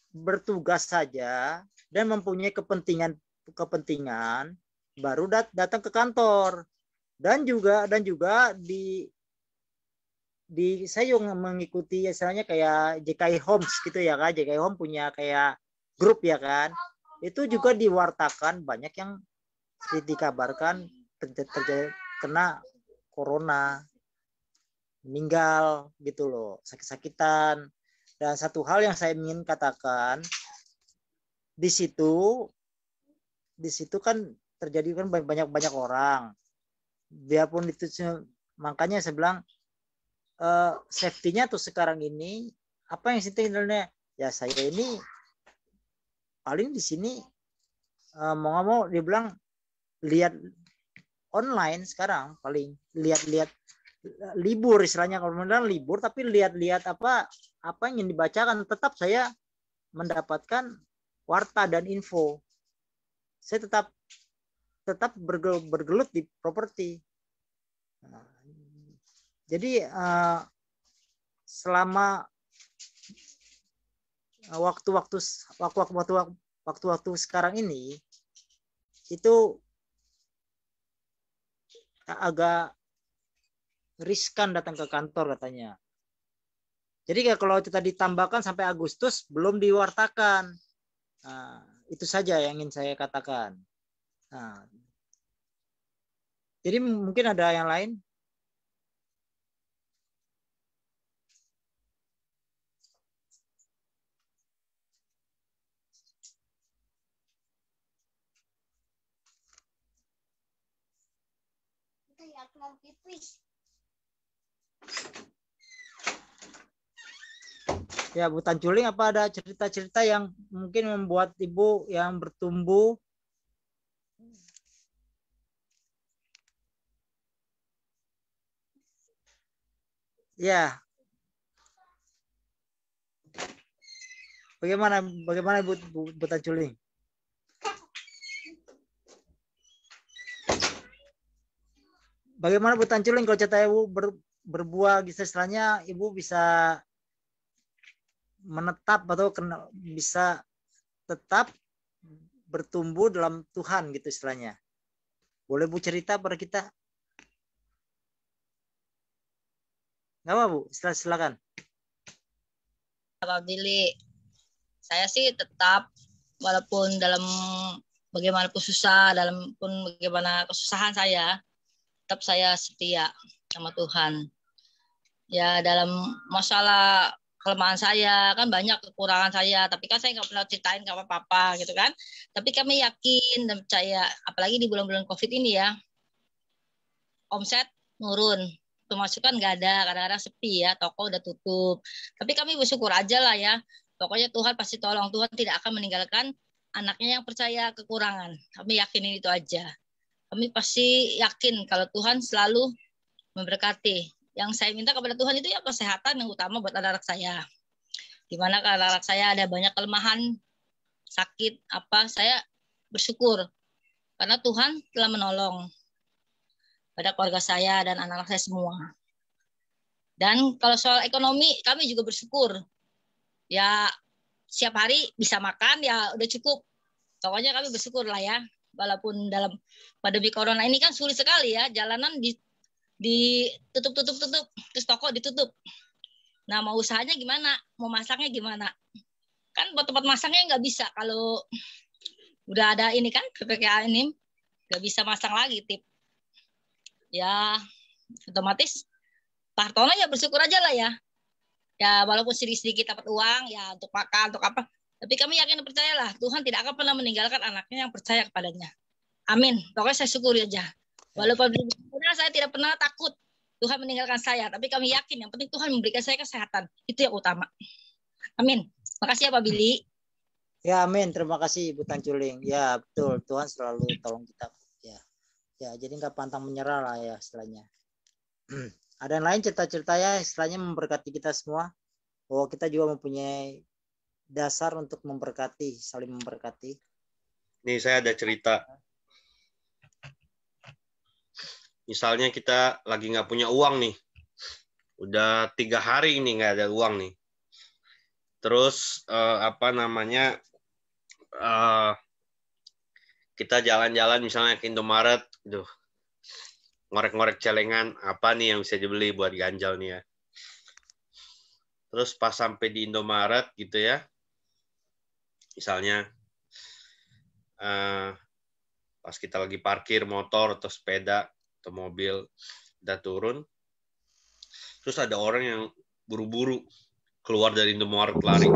C: bertugas saja dan mempunyai kepentingan baru datang ke kantor. Dan juga di saya juga mengikuti misalnya kayak JKI Homes gitu ya kan. JKI Home punya kayak grup ya kan. Itu juga diwartakan banyak yang dikabarkan terjadi kena corona, meninggal gitu loh, sakit-sakitan. Dan satu hal yang saya ingin katakan, di situ kan terjadi kan banyak orang. Biarpun itu, makanya saya bilang safety-nya tuh sekarang ini apa yang sebenarnya ya, saya ini paling di sini mau nggak mau dia bilang lihat online sekarang, paling lihat libur istilahnya, kalau benar libur tapi lihat apa yang dibacakan. Tetap saya mendapatkan warta dan info. Saya tetap bergelut di properti. Nah, jadi selama waktu-waktu sekarang ini itu agak riskan datang ke kantor katanya. Jadi kalau kita ditambahkan sampai Agustus belum diwartakan. Nah, itu saja yang ingin saya katakan. Nah, jadi mungkin ada yang lain. Ya, Bu Tanculing, apa ada cerita-cerita yang mungkin membuat Ibu yang bertumbuh? Ya. Bagaimana Bu Tanculing? Bagaimana Bu Tanculing kalau cerita Ibu berbuah gitu, istilahnya Ibu bisa menetap atau bisa tetap bertumbuh dalam Tuhan gitu istilahnya. Boleh Bu cerita pada kita? Nggak apa Bu, silakan.
F: Pak Billy, saya sih tetap walaupun dalam bagaimanapun susah, dalam pun bagaimana kesusahan saya, tetap saya setia sama Tuhan. Ya dalam masalah kelemahan saya kan banyak kekurangan saya, tapi kan saya nggak pernah ceritain ke apa-apa gitu kan. Tapi kami yakin dan percaya, apalagi di bulan-bulan COVID ini ya, omset nurun, pemasukan nggak ada, kadang-kadang sepi ya, toko udah tutup. Tapi kami bersyukur aja lah ya. Pokoknya Tuhan pasti tolong, Tuhan tidak akan meninggalkan anaknya yang percaya kekurangan. Kami yakinin itu aja. Kami pasti yakin kalau Tuhan selalu memberkati. Yang saya minta kepada Tuhan itu ya kesehatan yang utama buat anak-anak saya. Dimana kalau anak-anak saya ada banyak kelemahan, sakit, apa, saya bersyukur. Karena Tuhan telah menolong pada keluarga saya dan anak-anak saya semua. Dan kalau soal ekonomi, kami juga bersyukur. Ya, setiap hari bisa makan, ya udah cukup. Pokoknya kami bersyukur lah ya. Walaupun dalam pandemi corona ini kan sulit sekali ya. Jalanan ditutup, terus toko ditutup. Nah, mau usahanya gimana? Mau masaknya gimana? Kan buat tempat masaknya nggak bisa. Kalau udah ada ini kan, PPKM ini, nggak bisa masang lagi, tip. Ya otomatis Pak Hartono ya bersyukur aja lah ya. Ya walaupun sedikit dapat uang ya untuk makan, untuk apa. Tapi kami yakin dan percayalah Tuhan tidak akan pernah meninggalkan anaknya yang percaya kepadanya. Amin. Pokoknya saya syukuri aja. Walaupun saya tidak pernah takut Tuhan meninggalkan saya. Tapi kami yakin yang penting Tuhan memberikan saya kesehatan. Itu yang utama. Amin. Makasih ya Pak Billy.
C: Ya amin. Terima kasih Ibu Tanculing. Ya betul. Tuhan selalu tolong kita. Ya, jadi nggak pantang menyerah lah ya istilahnya. Ada yang lain cerita-cerita ya istilahnya memberkati kita semua. Bahwa kita juga mempunyai dasar untuk memberkati, saling memberkati.
E: Nih saya ada cerita. Misalnya kita lagi nggak punya uang nih. Udah 3 hari ini nggak ada uang nih. Terus kita jalan-jalan misalnya ke Indomaret, ngorek-ngorek celengan, apa nih yang bisa dibeli buat ganjal nih ya. Terus pas sampai di Indomaret gitu ya, misalnya pas kita lagi parkir motor atau sepeda atau mobil, udah turun, terus ada orang yang buru-buru keluar dari Indomaret lari.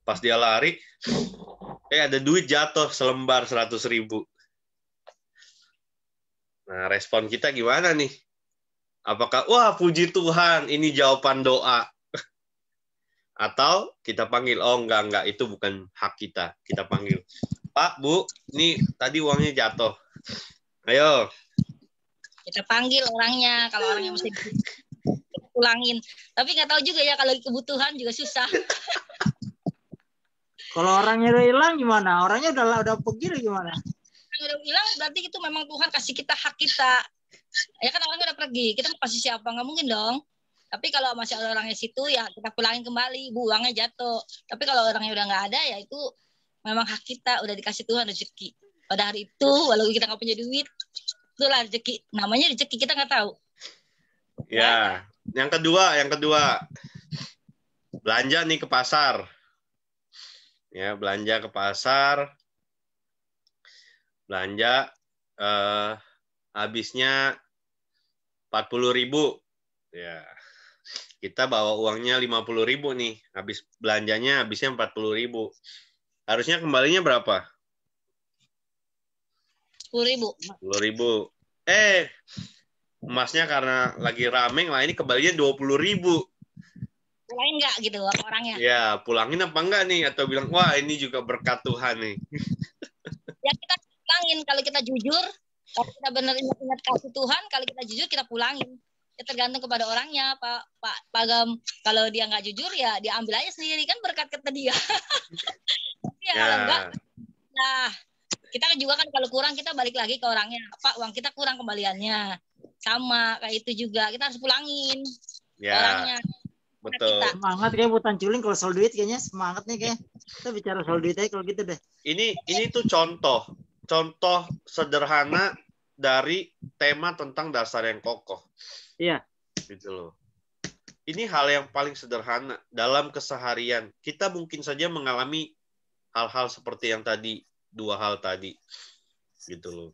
E: Pas dia lari, ada duit jatuh selembar 100.000. Nah, respon kita gimana nih? Apakah, wah puji Tuhan, ini jawaban doa? Atau kita panggil, oh enggak, itu bukan hak kita. Kita panggil, Pak, Bu, ini tadi uangnya jatuh. Ayo.
F: Kita panggil orangnya, kalau orangnya mesti pulangin. Tapi nggak tahu juga ya, kalau kebutuhan juga susah.
C: Kalau orangnya udah hilang gimana? Orangnya udah pergi gimana?
F: Udah hilang berarti itu memang Tuhan kasih kita hak kita. Ya kan orangnya udah pergi, kita mau kasih siapa? Nggak mungkin dong. Tapi kalau masih ada orangnya situ ya kita pulangin kembali, Bu, uangnya jatuh. Tapi kalau orangnya udah nggak ada ya itu memang hak kita, udah dikasih Tuhan rezeki. Pada hari itu walaupun kita nggak punya duit, itulah rezeki. Namanya rezeki, kita nggak tahu.
E: Ya, yang kedua belanja nih ke pasar. Ya, belanja ke pasar, belanja habisnya 40.000. Ya, kita bawa uangnya 50.000 nih, habis belanjanya habisnya 40.000. Harusnya kembalinya berapa?
F: 10.000.
E: 10.000. Emasnya karena lagi rame, lah ini kembalinya 20.000.
F: Pulangin nggak gitu orangnya?
E: Ya, pulangin apa enggak nih? Atau bilang, wah ini juga berkat Tuhan nih.
F: Ya kita pulangin, kalau kita jujur, kalau kita benar ingat kasih Tuhan, kalau kita jujur kita pulangin. Ya tergantung kepada orangnya, Pak Pagam. Kalau dia nggak jujur ya dia ambil aja sendiri, kan berkat kata dia. Ya, kalau enggak, nah kita juga kan kalau kurang kita balik lagi ke orangnya. Pak, uang kita kurang kembaliannya. Sama kayak itu juga, kita harus pulangin.
E: Ya,
F: orangnya.
E: betul.
F: Kita.
C: Semangat kayak buat Culing kalau soal duit kayaknya semangat nih kayak. Kita bicara soal duit aja kalau gitu deh.
E: Ini tuh contoh sederhana dari tema tentang dasar yang kokoh.
C: Iya.
E: Gitu loh. Ini hal yang paling sederhana dalam keseharian. Kita mungkin saja mengalami hal-hal seperti yang tadi, dua hal tadi. Gitu loh.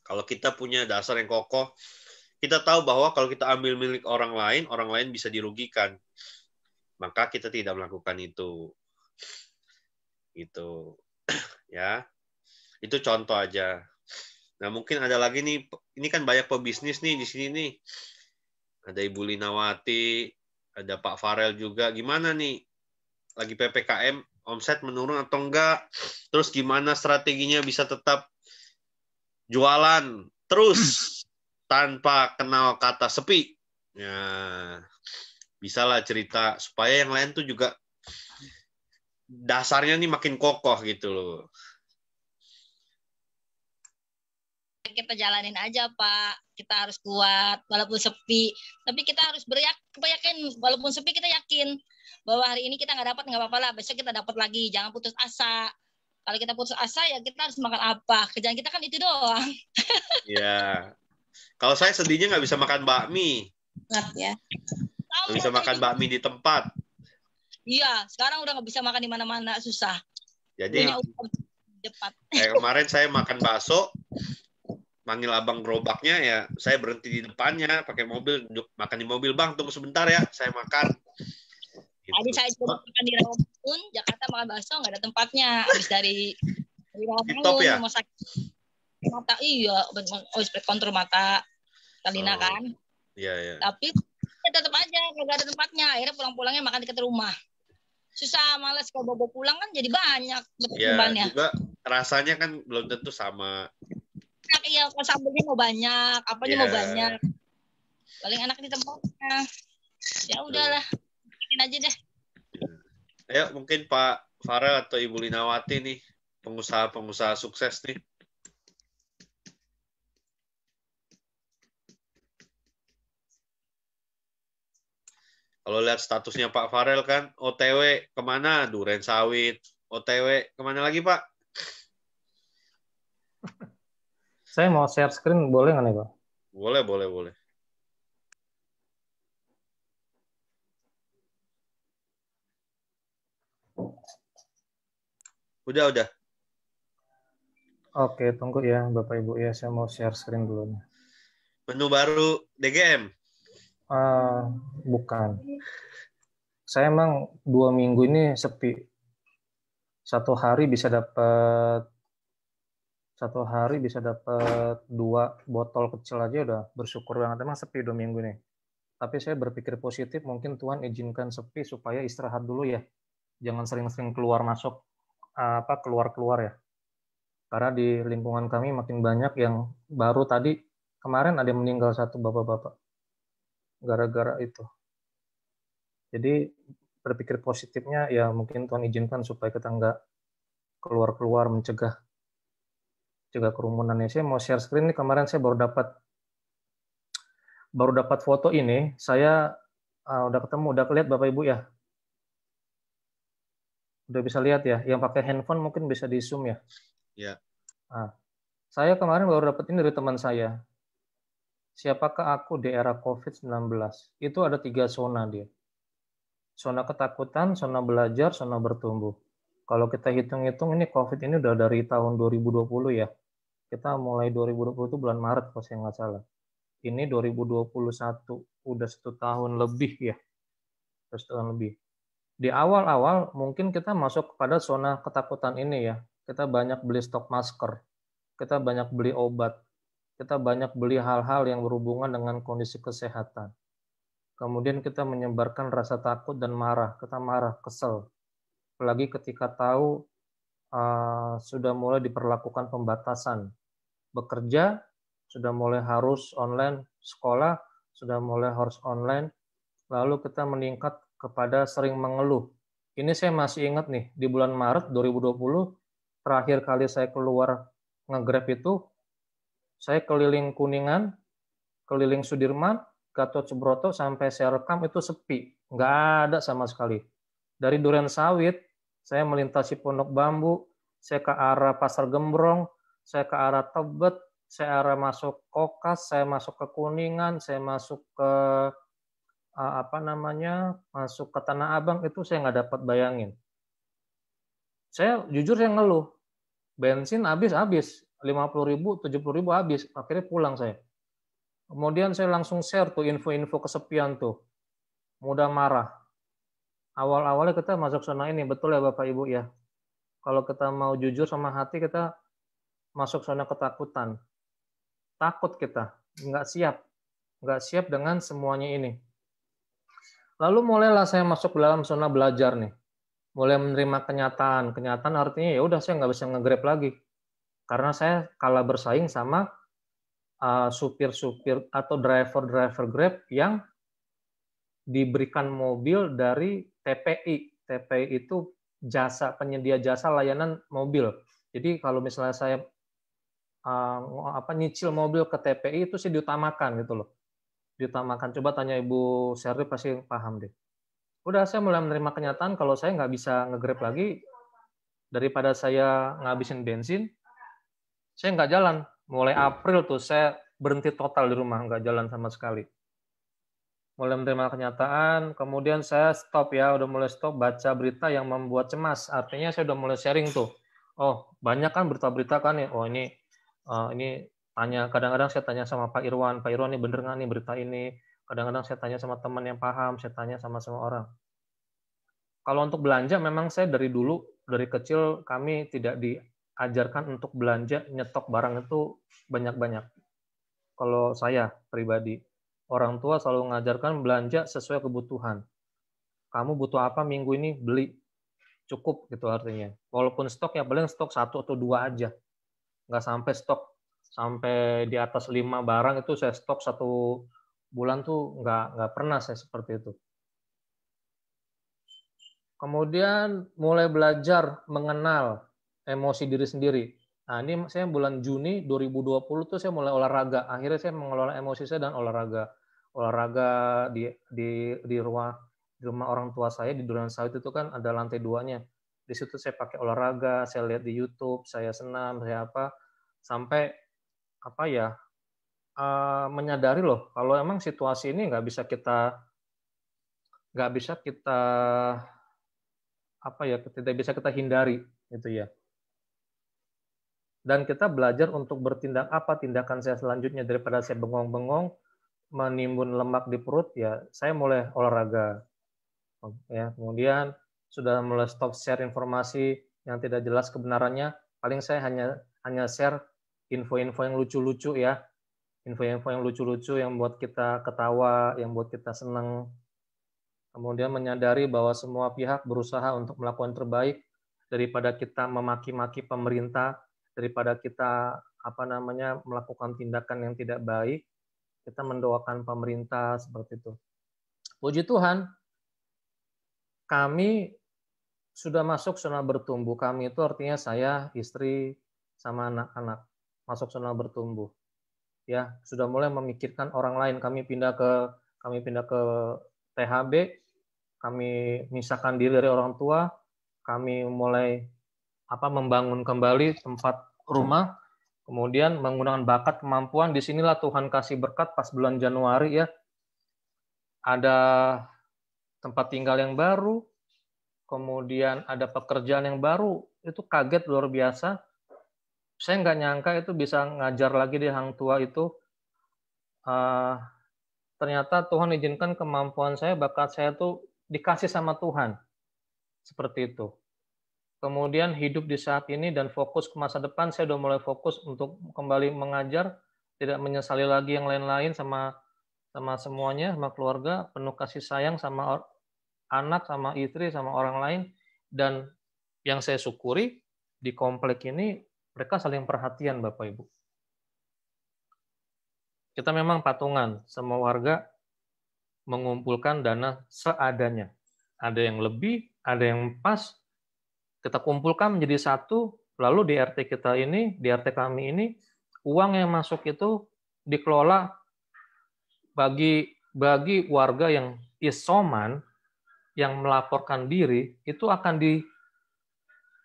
E: Kalau kita punya dasar yang kokoh, kita tahu bahwa kalau kita ambil milik orang lain bisa dirugikan. Maka kita tidak melakukan itu. Gitu. Ya. Itu contoh aja. Nah, mungkin ada lagi nih, ini kan banyak pebisnis nih di sini nih. Ada Ibu Linawati, ada Pak Farel juga. Gimana nih? Lagi PPKM, omset menurun atau enggak? Terus gimana strateginya bisa tetap jualan terus tanpa kenal kata sepi? Ya, bisalah cerita supaya yang lain tuh juga dasarnya nih makin kokoh gitu loh.
F: Kita jalanin aja, Pak. Kita harus kuat walaupun sepi. Tapi kita harus yakin walaupun sepi kita yakin bahwa hari ini kita nggak apa-apa lah. Besok kita dapat lagi. Jangan putus asa. Kalau kita putus asa ya kita harus makan apa? Kerjaan kita kan itu doang.
E: Iya. Kalau saya sedihnya nggak bisa makan bakmi.
A: Ya.
E: Nggak bisa makan bakmi di tempat.
F: Iya, sekarang udah nggak bisa makan di mana-mana, susah.
E: Jadi
F: cepat.
E: Kemarin saya makan bakso, manggil abang gerobaknya ya, saya berhenti di depannya pakai mobil, duduk makan di mobil, bang tunggu sebentar ya, saya makan. Gitu.
F: Tadi saya coba makan di Rawabungun, Jakarta makan bakso nggak ada tempatnya. Habis dari Rawabungun
E: ya?
F: rumah sakit mata, iya, kontrol mata Talina kan.
E: Iya.
F: Tapi tetap aja nggak ada tempatnya. Akhirnya pulang-pulangnya makan dekat rumah. Susah, males kalau bawa pulang kan jadi banyak bebannya.
E: Iya, juga rasanya kan belum tentu sama.
F: Iya, kalau sambelnya mau banyak, apanya mau banyak. Paling enak di tempatnya. Ya udahlah, bikin aja deh.
E: Ayo mungkin Pak Farel atau Ibu Linawati nih, pengusaha-pengusaha sukses nih. Kalau lihat statusnya Pak Farel kan, OTW kemana? Duren Sawit. OTW kemana lagi Pak?
G: Saya mau share screen, boleh nggak nih Pak?
E: Boleh. Udah.
G: Oke, tunggu ya Bapak Ibu ya, saya mau share screen dulu nih.
E: Menu baru DGM?
G: Bukan. Saya emang 2 minggu ini sepi. Satu hari bisa dapat 2 botol kecil aja udah bersyukur banget. Emang sepi 2 minggu nih. Tapi saya berpikir positif, mungkin Tuhan izinkan sepi supaya istirahat dulu ya. Jangan sering-sering keluar ya. Karena di lingkungan kami makin banyak yang baru kemarin ada yang meninggal satu bapak-bapak. Gara-gara itu. Jadi berpikir positifnya ya mungkin Tuhan izinkan supaya kita nggak keluar-keluar mencegah kerumunan. Saya mau share screen nih, kemarin saya baru dapat foto ini. Saya udah kelihat Bapak Ibu ya. Udah bisa lihat ya, yang pakai handphone mungkin bisa di zoom ya.
E: Iya.
G: Nah, saya kemarin baru dapat ini dari teman saya. Siapakah aku di era COVID-19? Itu ada 3 zona dia. Zona ketakutan, zona belajar, zona bertumbuh. Kalau kita hitung-hitung ini COVID ini udah dari tahun 2020 ya. Kita mulai 2020 itu bulan Maret kalau saya nggak salah. Ini 2021, udah 1 tahun lebih ya. 1 tahun lebih. Di awal-awal mungkin kita masuk kepada zona ketakutan ini ya. Kita banyak beli stok masker, kita banyak beli obat, kita banyak beli hal-hal yang berhubungan dengan kondisi kesehatan. Kemudian kita menyebarkan rasa takut dan marah, kita marah, kesel. Apalagi ketika tahu sudah mulai diperlakukan pembatasan. Bekerja sudah mulai harus online, sekolah sudah mulai harus online, lalu kita meningkat kepada sering mengeluh. Ini saya masih ingat nih, di bulan Maret 2020, terakhir kali saya keluar nge-Grab itu, saya keliling Kuningan, keliling Sudirman, Gatot Subroto sampai saya rekam itu sepi, nggak ada sama sekali. Dari Duren Sawit, saya melintasi Pondok Bambu, saya ke arah Pasar Gembrong, saya ke arah Tebet, saya arah masuk Kokas, saya masuk ke Kuningan, saya masuk ke masuk ke Tanah Abang, itu saya nggak dapat bayangin. Saya jujur saya ngeluh, bensin habis 50.000, 70.000 habis, akhirnya pulang saya. Kemudian saya langsung share tuh info-info kesepian tuh, mudah marah. Awal-awalnya kita masuk zona ini, betul ya Bapak Ibu ya. Kalau kita mau jujur sama hati, kita masuk zona ketakutan. Takut kita, nggak siap dengan semuanya ini. Lalu mulailah saya masuk dalam zona belajar nih. Mulai menerima kenyataan. Kenyataan artinya ya udah saya nggak bisa nge-grab lagi. Karena saya kalah bersaing sama supir-supir atau driver-driver Grab yang diberikan mobil dari TPI. TPI itu penyedia jasa layanan mobil. Jadi kalau misalnya saya nyicil mobil ke TPI itu sih diutamakan gitu loh. Diutamakan. Coba tanya Ibu Sherly pasti paham deh. Udah saya mulai menerima kenyataan kalau saya nggak bisa nge-grab lagi, daripada saya ngabisin bensin, saya nggak jalan. Mulai April tuh saya berhenti total di rumah, nggak jalan sama sekali. Mulai menerima kenyataan, kemudian saya stop ya, udah mulai stop baca berita yang membuat cemas. Artinya saya udah mulai sharing tuh. Oh, banyak kan berita-berita kan ya. Oh, ini tanya, kadang-kadang saya tanya sama Pak Irwan ini bener nggak nih berita ini? Kadang-kadang saya tanya sama teman yang paham, saya tanya sama semua orang. Kalau untuk belanja, memang saya dari dulu, dari kecil kami tidak diajarkan untuk belanja, nyetok barang itu banyak-banyak. Kalau saya pribadi, orang tua selalu mengajarkan belanja sesuai kebutuhan. Kamu butuh apa minggu ini, beli. Cukup gitu artinya. Walaupun stok ya paling stok 1 atau 2 aja. Nggak sampai stok sampai di atas 5 barang itu saya stok 1 bulan tuh nggak pernah saya seperti itu. Kemudian mulai belajar mengenal emosi diri sendiri. Nah, ini saya bulan Juni 2020 tuh saya mulai olahraga. Akhirnya saya mengelola emosi saya dan olahraga. Olahraga di rumah orang tua saya di Duren Sawit itu kan ada lantai 2-nya. Di situ saya pakai olahraga, saya lihat di YouTube, saya senam, saya sampai menyadari loh kalau emang situasi ini nggak bisa kita tidak bisa kita hindari gitu ya. Dan kita belajar untuk bertindak apa tindakan saya selanjutnya, daripada saya bengong-bengong menimbun lemak di perut, ya saya mulai olahraga. Ya, kemudian sudah mulai stop share informasi yang tidak jelas kebenarannya. Paling saya hanya share info-info yang lucu-lucu ya. Info-info yang lucu-lucu yang buat kita ketawa, yang buat kita senang. Kemudian menyadari bahwa semua pihak berusaha untuk melakukan terbaik, daripada kita memaki-maki pemerintah, daripada kita melakukan tindakan yang tidak baik, kita mendoakan pemerintah seperti itu. Puji Tuhan, kami sudah masuk zona bertumbuh. Kami itu artinya saya, istri, sama anak-anak masuk zona bertumbuh. Ya, sudah mulai memikirkan orang lain. Kami pindah ke THB, kami misahkan diri dari orang tua, kami mulai membangun kembali tempat rumah, kemudian menggunakan bakat kemampuan. Disinilah Tuhan kasih berkat pas bulan Januari ya. Ada tempat tinggal yang baru, kemudian ada pekerjaan yang baru, itu kaget luar biasa. Saya nggak nyangka itu bisa ngajar lagi di Hang Tua itu. Ternyata Tuhan izinkan kemampuan saya, bakat saya tuh dikasih sama Tuhan. Seperti itu. Kemudian hidup di saat ini dan fokus ke masa depan, saya udah mulai fokus untuk kembali mengajar, tidak menyesali lagi yang lain-lain sama semuanya, sama keluarga, penuh kasih sayang sama anak, sama istri, sama orang lain. Dan yang saya syukuri, di komplek ini, mereka saling perhatian, Bapak Ibu. Kita memang patungan, semua warga mengumpulkan dana seadanya. Ada yang lebih, ada yang pas, kita kumpulkan menjadi satu, lalu di RT kita ini, di RT kami ini, uang yang masuk itu dikelola bagi bagi warga yang isoman, yang melaporkan diri, itu akan di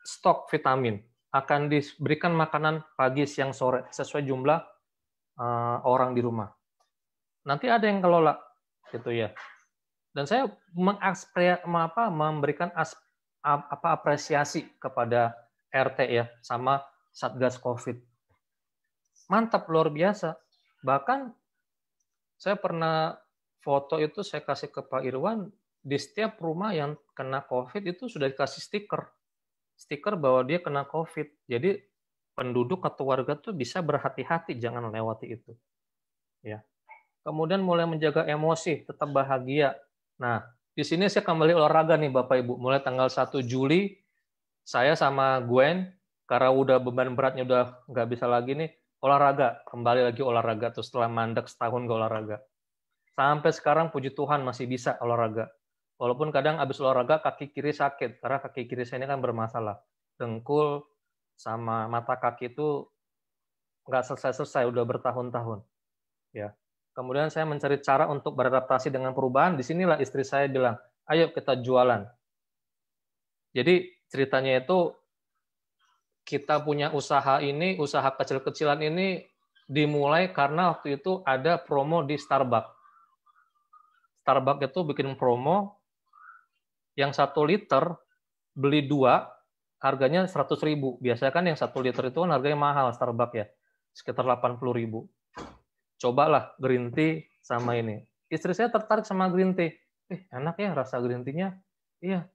G: stok vitamin, akan diberikan makanan pagi, siang, sore, sesuai jumlah orang di rumah. Nanti ada yang kelola, gitu ya. Dan saya memberikan apresiasi kepada RT ya, sama Satgas COVID. Mantap, luar biasa. Bahkan saya pernah foto itu saya kasih ke Pak Irwan, di setiap rumah yang kena COVID itu sudah dikasih stiker bahwa dia kena COVID. Jadi penduduk atau warga tuh bisa berhati-hati, jangan lewati itu. Ya. Kemudian mulai menjaga emosi, tetap bahagia. Nah, di sini saya kembali olahraga nih Bapak Ibu. Mulai tanggal 1 Juli, saya sama Gwen, karena udah beban beratnya udah nggak bisa lagi nih, olahraga. Kembali lagi olahraga tuh setelah mandek setahun ke olahraga. Sampai sekarang puji Tuhan masih bisa olahraga. Walaupun kadang habis olahraga kaki kiri sakit, karena kaki kiri saya ini kan bermasalah. Dengkul sama mata kaki itu nggak selesai-selesai, udah bertahun-tahun. Ya. Kemudian saya mencari cara untuk beradaptasi dengan perubahan. Disinilah istri saya bilang, ayo kita jualan. Jadi ceritanya itu kita punya usaha ini, usaha kecil-kecilan ini dimulai karena waktu itu ada promo di Starbucks. Starbucks itu bikin promo yang 1 liter beli 2 harganya 100.000. Biasanya kan yang 1 liter itu kan harganya mahal Starbucks ya, sekitar 80.000. Cobalah green tea sama ini. Istri saya tertarik sama green tea. Enak ya rasa green tea-nya. Iya.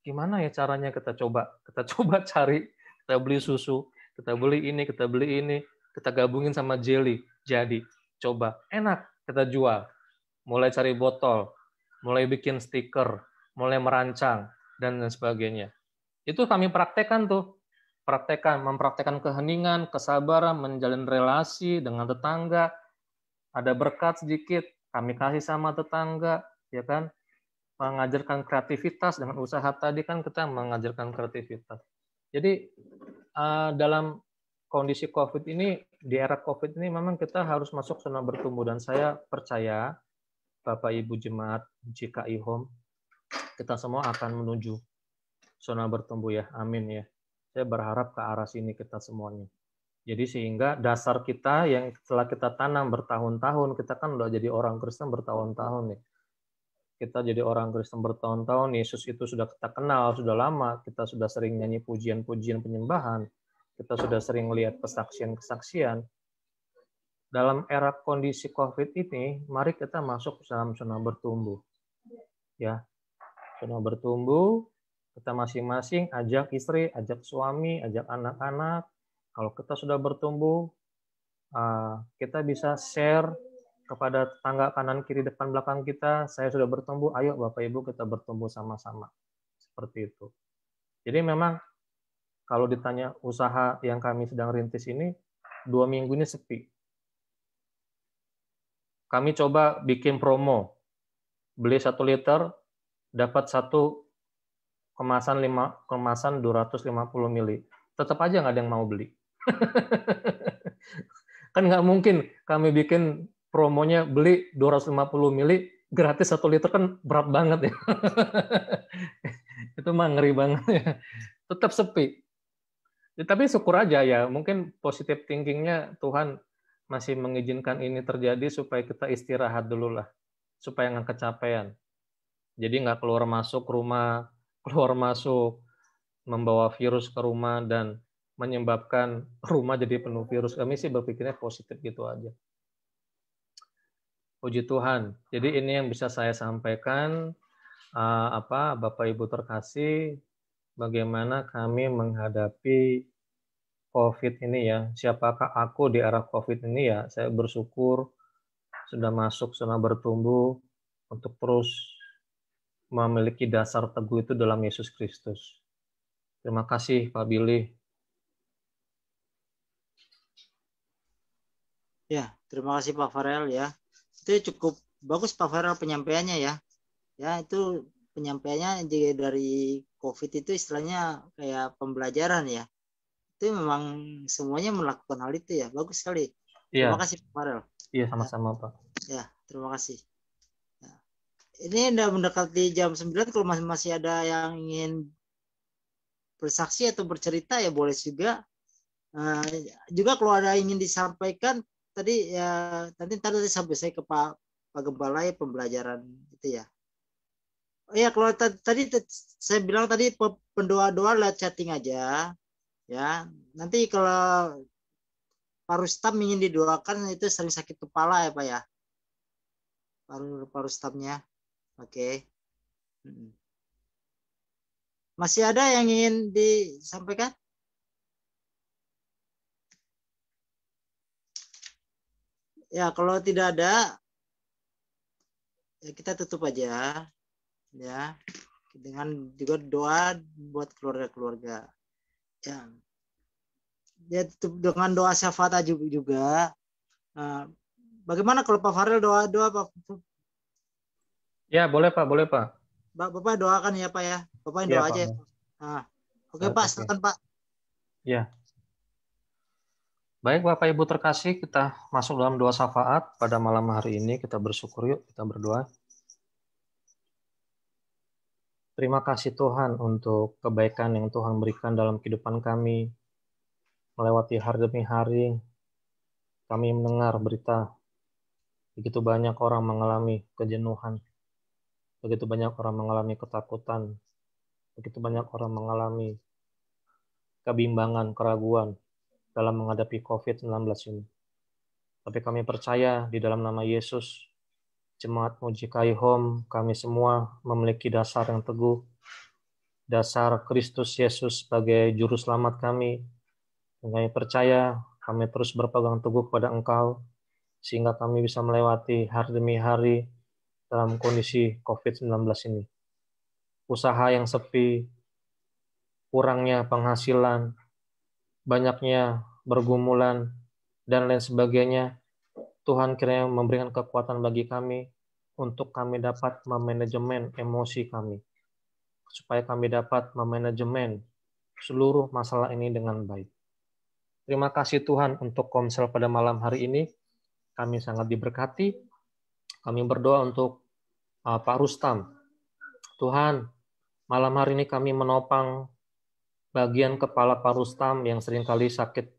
G: Gimana ya caranya kita coba? Kita coba cari, kita beli susu, kita beli ini, kita gabungin sama jelly. Jadi, coba. Enak, kita jual. Mulai cari botol, mulai bikin stiker, mulai merancang, dan lain sebagainya. Itu kami praktekkan tuh. Mempraktekkan keheningan, kesabaran, menjalin relasi dengan tetangga. Ada berkat sedikit, kami kasih sama tetangga, ya kan? Mengajarkan kreativitas dengan usaha tadi kan kita mengajarkan kreativitas. Jadi dalam kondisi COVID ini, di era COVID ini memang kita harus masuk zona bertumbuh, dan saya percaya Bapak Ibu Jemaat GKI Home, kita semua akan menuju zona bertumbuh ya, amin ya. Saya berharap ke arah sini kita semuanya. Jadi sehingga dasar kita yang setelah kita tanam bertahun-tahun, kita kan udah jadi orang Kristen bertahun-tahun nih. Kita jadi orang Kristen bertahun-tahun, Yesus itu sudah kita kenal, sudah lama, kita sudah sering nyanyi pujian-pujian penyembahan, kita sudah sering lihat kesaksian-kesaksian. Dalam era kondisi COVID ini, mari kita masuk dalam zona bertumbuh. Ya, zona bertumbuh, kita masing-masing ajak istri, ajak suami, ajak anak-anak. Kalau kita sudah bertumbuh, kita bisa share kepada tetangga kanan, kiri, depan, belakang kita. Saya sudah bertumbuh, ayo Bapak Ibu kita bertumbuh sama-sama. Seperti itu. Jadi memang kalau ditanya usaha yang kami sedang rintis ini, 2 minggu ini sepi. Kami coba bikin promo. Beli 1 liter, dapat 1 kemasan 250 mili. Tetap aja nggak ada yang mau beli. Kan nggak mungkin kami bikin promonya beli 250 mili gratis 1 liter, kan berat banget ya. Itu mah ngeri banget ya. Tetap sepi. Ya, tapi syukur aja ya, mungkin positive thinking-nya Tuhan masih mengizinkan ini terjadi supaya kita istirahat dulu lah, supaya nggak kecapean. Jadi nggak keluar masuk rumah, keluar masuk, membawa virus ke rumah dan menyebabkan rumah jadi penuh virus. Kami sih berpikirnya positif gitu aja. Puji Tuhan. Jadi ini yang bisa saya sampaikan, Bapak Ibu terkasih, bagaimana kami menghadapi COVID ini ya. Siapakah aku di era COVID ini ya? Saya bersyukur sudah masuk zona bertumbuh untuk terus memiliki dasar teguh itu dalam Yesus Kristus. Terima kasih Pak Billy.
C: Ya, terima kasih Pak Farel ya. Itu cukup bagus Pak Farel penyampaiannya ya. Ya, itu penyampaiannya dari COVID itu istilahnya kayak pembelajaran ya. Itu memang semuanya melakukan hal itu ya. Bagus sekali.
G: Iya.
C: Terima kasih Pak Farel.
G: Iya, sama-sama Pak.
C: Ya, terima kasih. Ini udah mendekati jam 9, kalau masih ada yang ingin bersaksi atau bercerita ya boleh juga. Juga kalau ada ingin disampaikan tadi ya nanti sampai saya ke Pak Gembala ya pembelajaran itu ya. Oh ya, kalau tadi saya bilang tadi pendoa-doa lewat chatting aja ya. Nanti kalau Pak Rustam ingin didoakan itu sering sakit kepala ya Pak ya. Pak Rustamnya. Oke. Masih ada yang ingin disampaikan? Ya, kalau tidak ada, ya kita tutup aja, ya, dengan juga doa buat keluarga-keluarga. Ya, tutup dengan doa syafaat juga. Bagaimana kalau Pak Farel doa Pak?
G: Ya, boleh Pak, boleh Pak.
C: Bapak doakan ya Pak ya. Bapak yang doa aja. Oke Pak, silakan Pak.
G: Ya. Baik Bapak Ibu terkasih, kita masuk dalam doa syafaat pada malam hari ini. Kita bersyukur yuk, kita berdoa. Terima kasih Tuhan untuk kebaikan yang Tuhan berikan dalam kehidupan kami. Melewati hari demi hari, kami mendengar berita. Begitu banyak orang mengalami kejenuhan. Begitu banyak orang mengalami ketakutan. Begitu banyak orang mengalami kebimbangan, keraguan dalam menghadapi COVID-19 ini. Tapi kami percaya di dalam nama Yesus, Jemaat Mujikai Home, kami semua memiliki dasar yang teguh, dasar Kristus Yesus sebagai Juru Selamat kami. Dan kami percaya, kami terus berpegang teguh pada Engkau, sehingga kami bisa melewati hari demi hari dalam kondisi COVID-19 ini. Usaha yang sepi, kurangnya penghasilan, banyaknya bergumulan, dan lain sebagainya, Tuhan kiranya memberikan kekuatan bagi kami untuk kami dapat memanajemen emosi kami, supaya kami dapat memanajemen seluruh masalah ini dengan baik. Terima kasih Tuhan untuk Komsel pada malam hari ini. Kami sangat diberkati. Kami berdoa untuk Pak Rustam. Tuhan, malam hari ini kami menopang bagian kepala Pak Rustam yang seringkali sakit,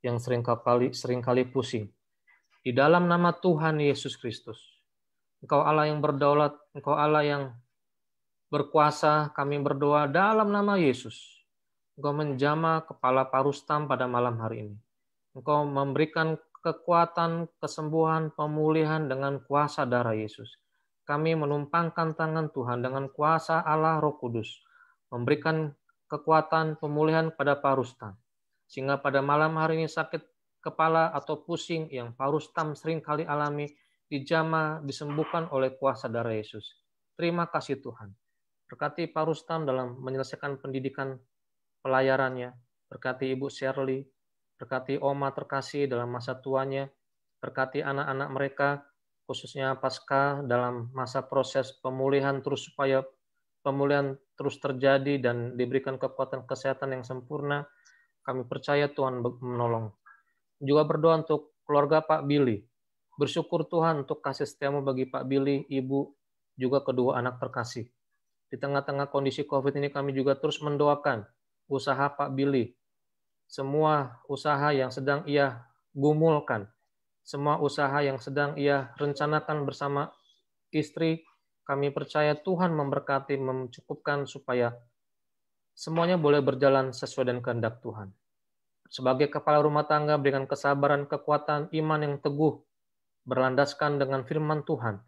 G: yang seringkali pusing. Di dalam nama Tuhan Yesus Kristus, Engkau Allah yang berdaulat, Engkau Allah yang berkuasa, kami berdoa dalam nama Yesus. Engkau menjamah kepala Pak Rustam pada malam hari ini. Engkau memberikan kekuatan, kesembuhan, pemulihan dengan kuasa darah Yesus. Kami menumpangkan tangan Tuhan dengan kuasa Allah Roh Kudus, memberikan kekuatan pemulihan pada Pak Rustam. Sehingga pada malam hari ini sakit kepala atau pusing yang Pak Rustam sering kali alami, dijamah, disembuhkan oleh kuasa darah Yesus. Terima kasih Tuhan. Berkati Pak Rustam dalam menyelesaikan pendidikan pelayarannya. Berkati Ibu Shirley, berkati Oma terkasih dalam masa tuanya, berkati anak-anak mereka, khususnya pasca dalam masa proses pemulihan terus supaya pemulihan terus terjadi dan diberikan kekuatan kesehatan yang sempurna. Kami percaya Tuhan menolong. Juga berdoa untuk keluarga Pak Billy. Bersyukur Tuhan untuk kasih setiamu bagi Pak Billy, Ibu, juga kedua anak terkasih. Di tengah-tengah kondisi COVID ini kami juga terus mendoakan usaha Pak Billy. Semua usaha yang sedang ia gumulkan, semua usaha yang sedang ia rencanakan bersama istri, kami percaya Tuhan memberkati, mencukupkan supaya semuanya boleh berjalan sesuai dengan kehendak Tuhan. Sebagai kepala rumah tangga, berikan kesabaran, kekuatan, iman yang teguh, berlandaskan dengan firman Tuhan,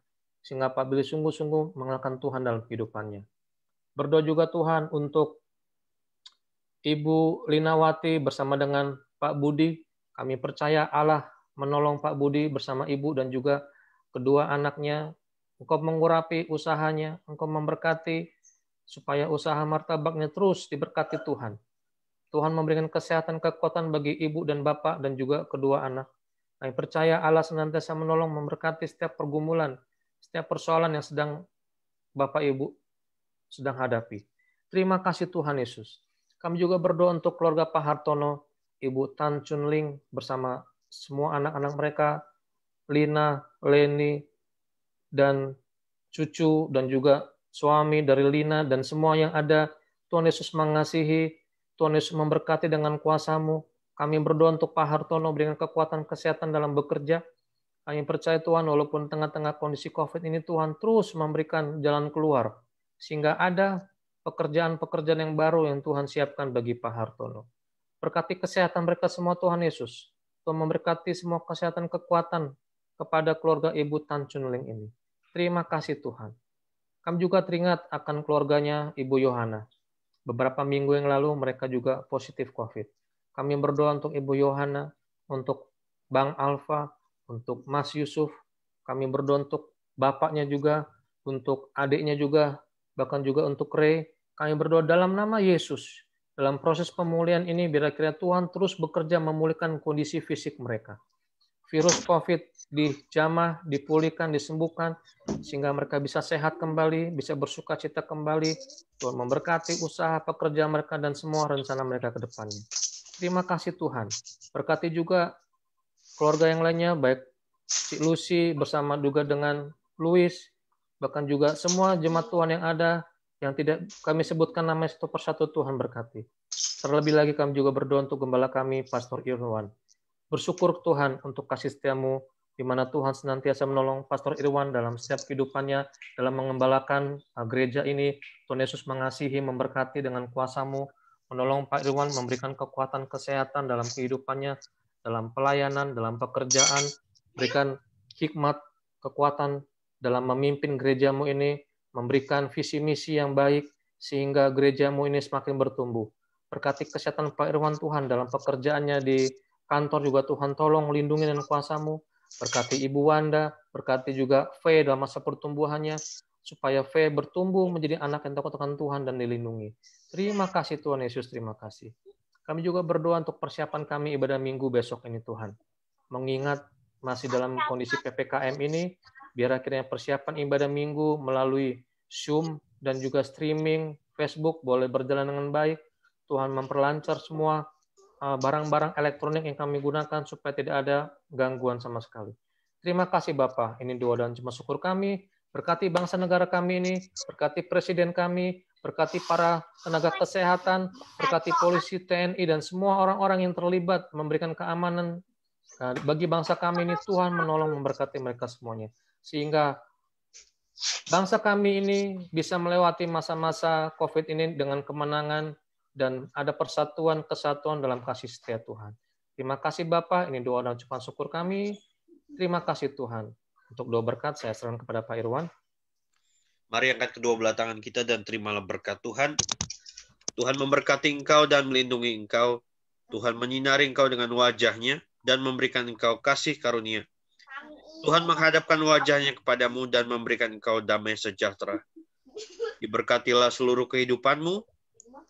G: sehingga Pak Billy sungguh-sungguh mengenalkan Tuhan dalam kehidupannya. Berdoa juga Tuhan untuk Ibu Linawati bersama dengan Pak Budi. Kami percaya Allah menolong Pak Budi bersama Ibu dan juga kedua anaknya. Engkau mengurapi usahanya, Engkau memberkati supaya usaha martabaknya terus diberkati Tuhan. Tuhan memberikan kesehatan, kekuatan bagi ibu dan bapak dan juga kedua anak. Kami percaya Allah senantiasa menolong, memberkati setiap pergumulan, setiap persoalan yang sedang Bapak Ibu sedang hadapi. Terima kasih Tuhan Yesus. Kami juga berdoa untuk keluarga Pak Hartono, Ibu Tan Chun Ling bersama semua anak-anak mereka, Lina, Leni, dan cucu, dan juga suami dari Lina, dan semua yang ada. Tuhan Yesus mengasihi, Tuhan Yesus memberkati dengan kuasa-Mu. Kami berdoa untuk Pak Hartono, berikan kekuatan kesehatan dalam bekerja. Kami percaya Tuhan, walaupun tengah-tengah kondisi COVID ini, Tuhan terus memberikan jalan keluar, sehingga ada pekerjaan-pekerjaan yang baru yang Tuhan siapkan bagi Pak Hartono. Berkati kesehatan mereka semua, Tuhan Yesus. Tuhan memberkati semua kesehatan kekuatan kepada keluarga Ibu Tan Chun Ling ini. Terima kasih Tuhan. Kami juga teringat akan keluarganya Ibu Yohana. Beberapa minggu yang lalu mereka juga positif COVID. Kami berdoa untuk Ibu Yohana, untuk Bang Alfa, untuk Mas Yusuf. Kami berdoa untuk bapaknya juga, untuk adiknya juga, bahkan juga untuk Ray. Kami berdoa dalam nama Yesus. Dalam proses pemulihan ini, biar kiranya Tuhan terus bekerja memulihkan kondisi fisik mereka. Virus COVID dijamah, dipulihkan, disembuhkan, sehingga mereka bisa sehat kembali, bisa bersuka cita kembali. Tuhan memberkati usaha, pekerjaan mereka, dan semua rencana mereka ke depannya. Terima kasih Tuhan. Berkati juga keluarga yang lainnya, baik Cik Lucy bersama juga dengan Louis, bahkan juga semua jemaat Tuhan yang ada, yang tidak kami sebutkan namanya satu persatu, Tuhan berkati. Terlebih lagi kami juga berdoa untuk gembala kami, Pastor Irwan. Bersyukur Tuhan untuk kasih setiamu, di mana Tuhan senantiasa menolong Pastor Irwan dalam setiap kehidupannya, dalam mengembalakan gereja ini. Tuhan Yesus mengasihi, memberkati dengan kuasa-Mu, menolong Pak Irwan, memberikan kekuatan kesehatan dalam kehidupannya, dalam pelayanan, dalam pekerjaan, berikan hikmat, kekuatan dalam memimpin gereja-Mu ini, memberikan visi misi yang baik, sehingga gereja-Mu ini semakin bertumbuh. Berkati kesehatan Pak Irwan Tuhan dalam pekerjaannya di kantor juga Tuhan tolong lindungi dengan kuasa-Mu. Berkati Ibu Wanda, berkati juga Faye dalam masa pertumbuhannya, supaya Faye bertumbuh menjadi anak yang takut akan Tuhan dan dilindungi. Terima kasih Tuhan Yesus, terima kasih. Kami juga berdoa untuk persiapan kami ibadah minggu besok ini Tuhan. Mengingat masih dalam kondisi PPKM ini, biar akhirnya persiapan ibadah minggu melalui Zoom dan juga streaming Facebook boleh berjalan dengan baik. Tuhan memperlancar semua barang-barang elektronik yang kami gunakan supaya tidak ada gangguan sama sekali. Terima kasih Bapak, ini doa dan cuma syukur kami. Berkati bangsa negara kami ini, berkati presiden kami, berkati para tenaga kesehatan, berkati polisi, TNI, dan semua orang-orang yang terlibat memberikan keamanan bagi bangsa kami ini. Tuhan menolong memberkati mereka semuanya. Sehingga bangsa kami ini bisa melewati masa-masa COVID ini dengan kemenangan dan ada persatuan, kesatuan dalam kasih setia Tuhan. Terima kasih Bapak, ini doa dan ucapan syukur kami. Terima kasih Tuhan. Untuk doa berkat, saya serahkan kepada Pak Irwan.
E: Mari angkat kedua belah tangan kita dan terimalah berkat Tuhan. Tuhan memberkati engkau dan melindungi engkau. Tuhan menyinari engkau dengan wajah-Nya dan memberikan engkau kasih karunia. Tuhan menghadapkan wajah-Nya kepadamu dan memberikan engkau damai sejahtera. Diberkatilah seluruh kehidupanmu,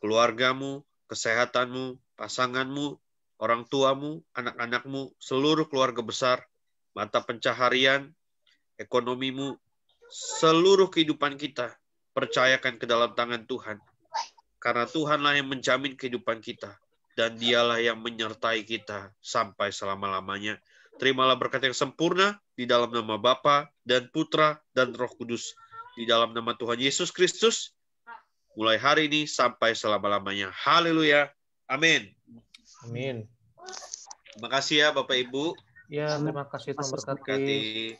E: keluargamu, kesehatanmu, pasanganmu, orang tuamu, anak-anakmu, seluruh keluarga besar, mata pencaharian, ekonomimu, seluruh kehidupan kita, percayakan ke dalam tangan Tuhan. Karena Tuhanlah yang menjamin kehidupan kita, dan Dialah yang menyertai kita sampai selama-lamanya. Terimalah berkat yang sempurna di dalam nama Bapa dan Putra dan Roh Kudus, di dalam nama Tuhan Yesus Kristus, mulai hari ini sampai selama-lamanya. Haleluya. Amin.
G: Amin.
E: Terima kasih ya Bapak Ibu.
G: Ya, terima kasih Tuhan berkati.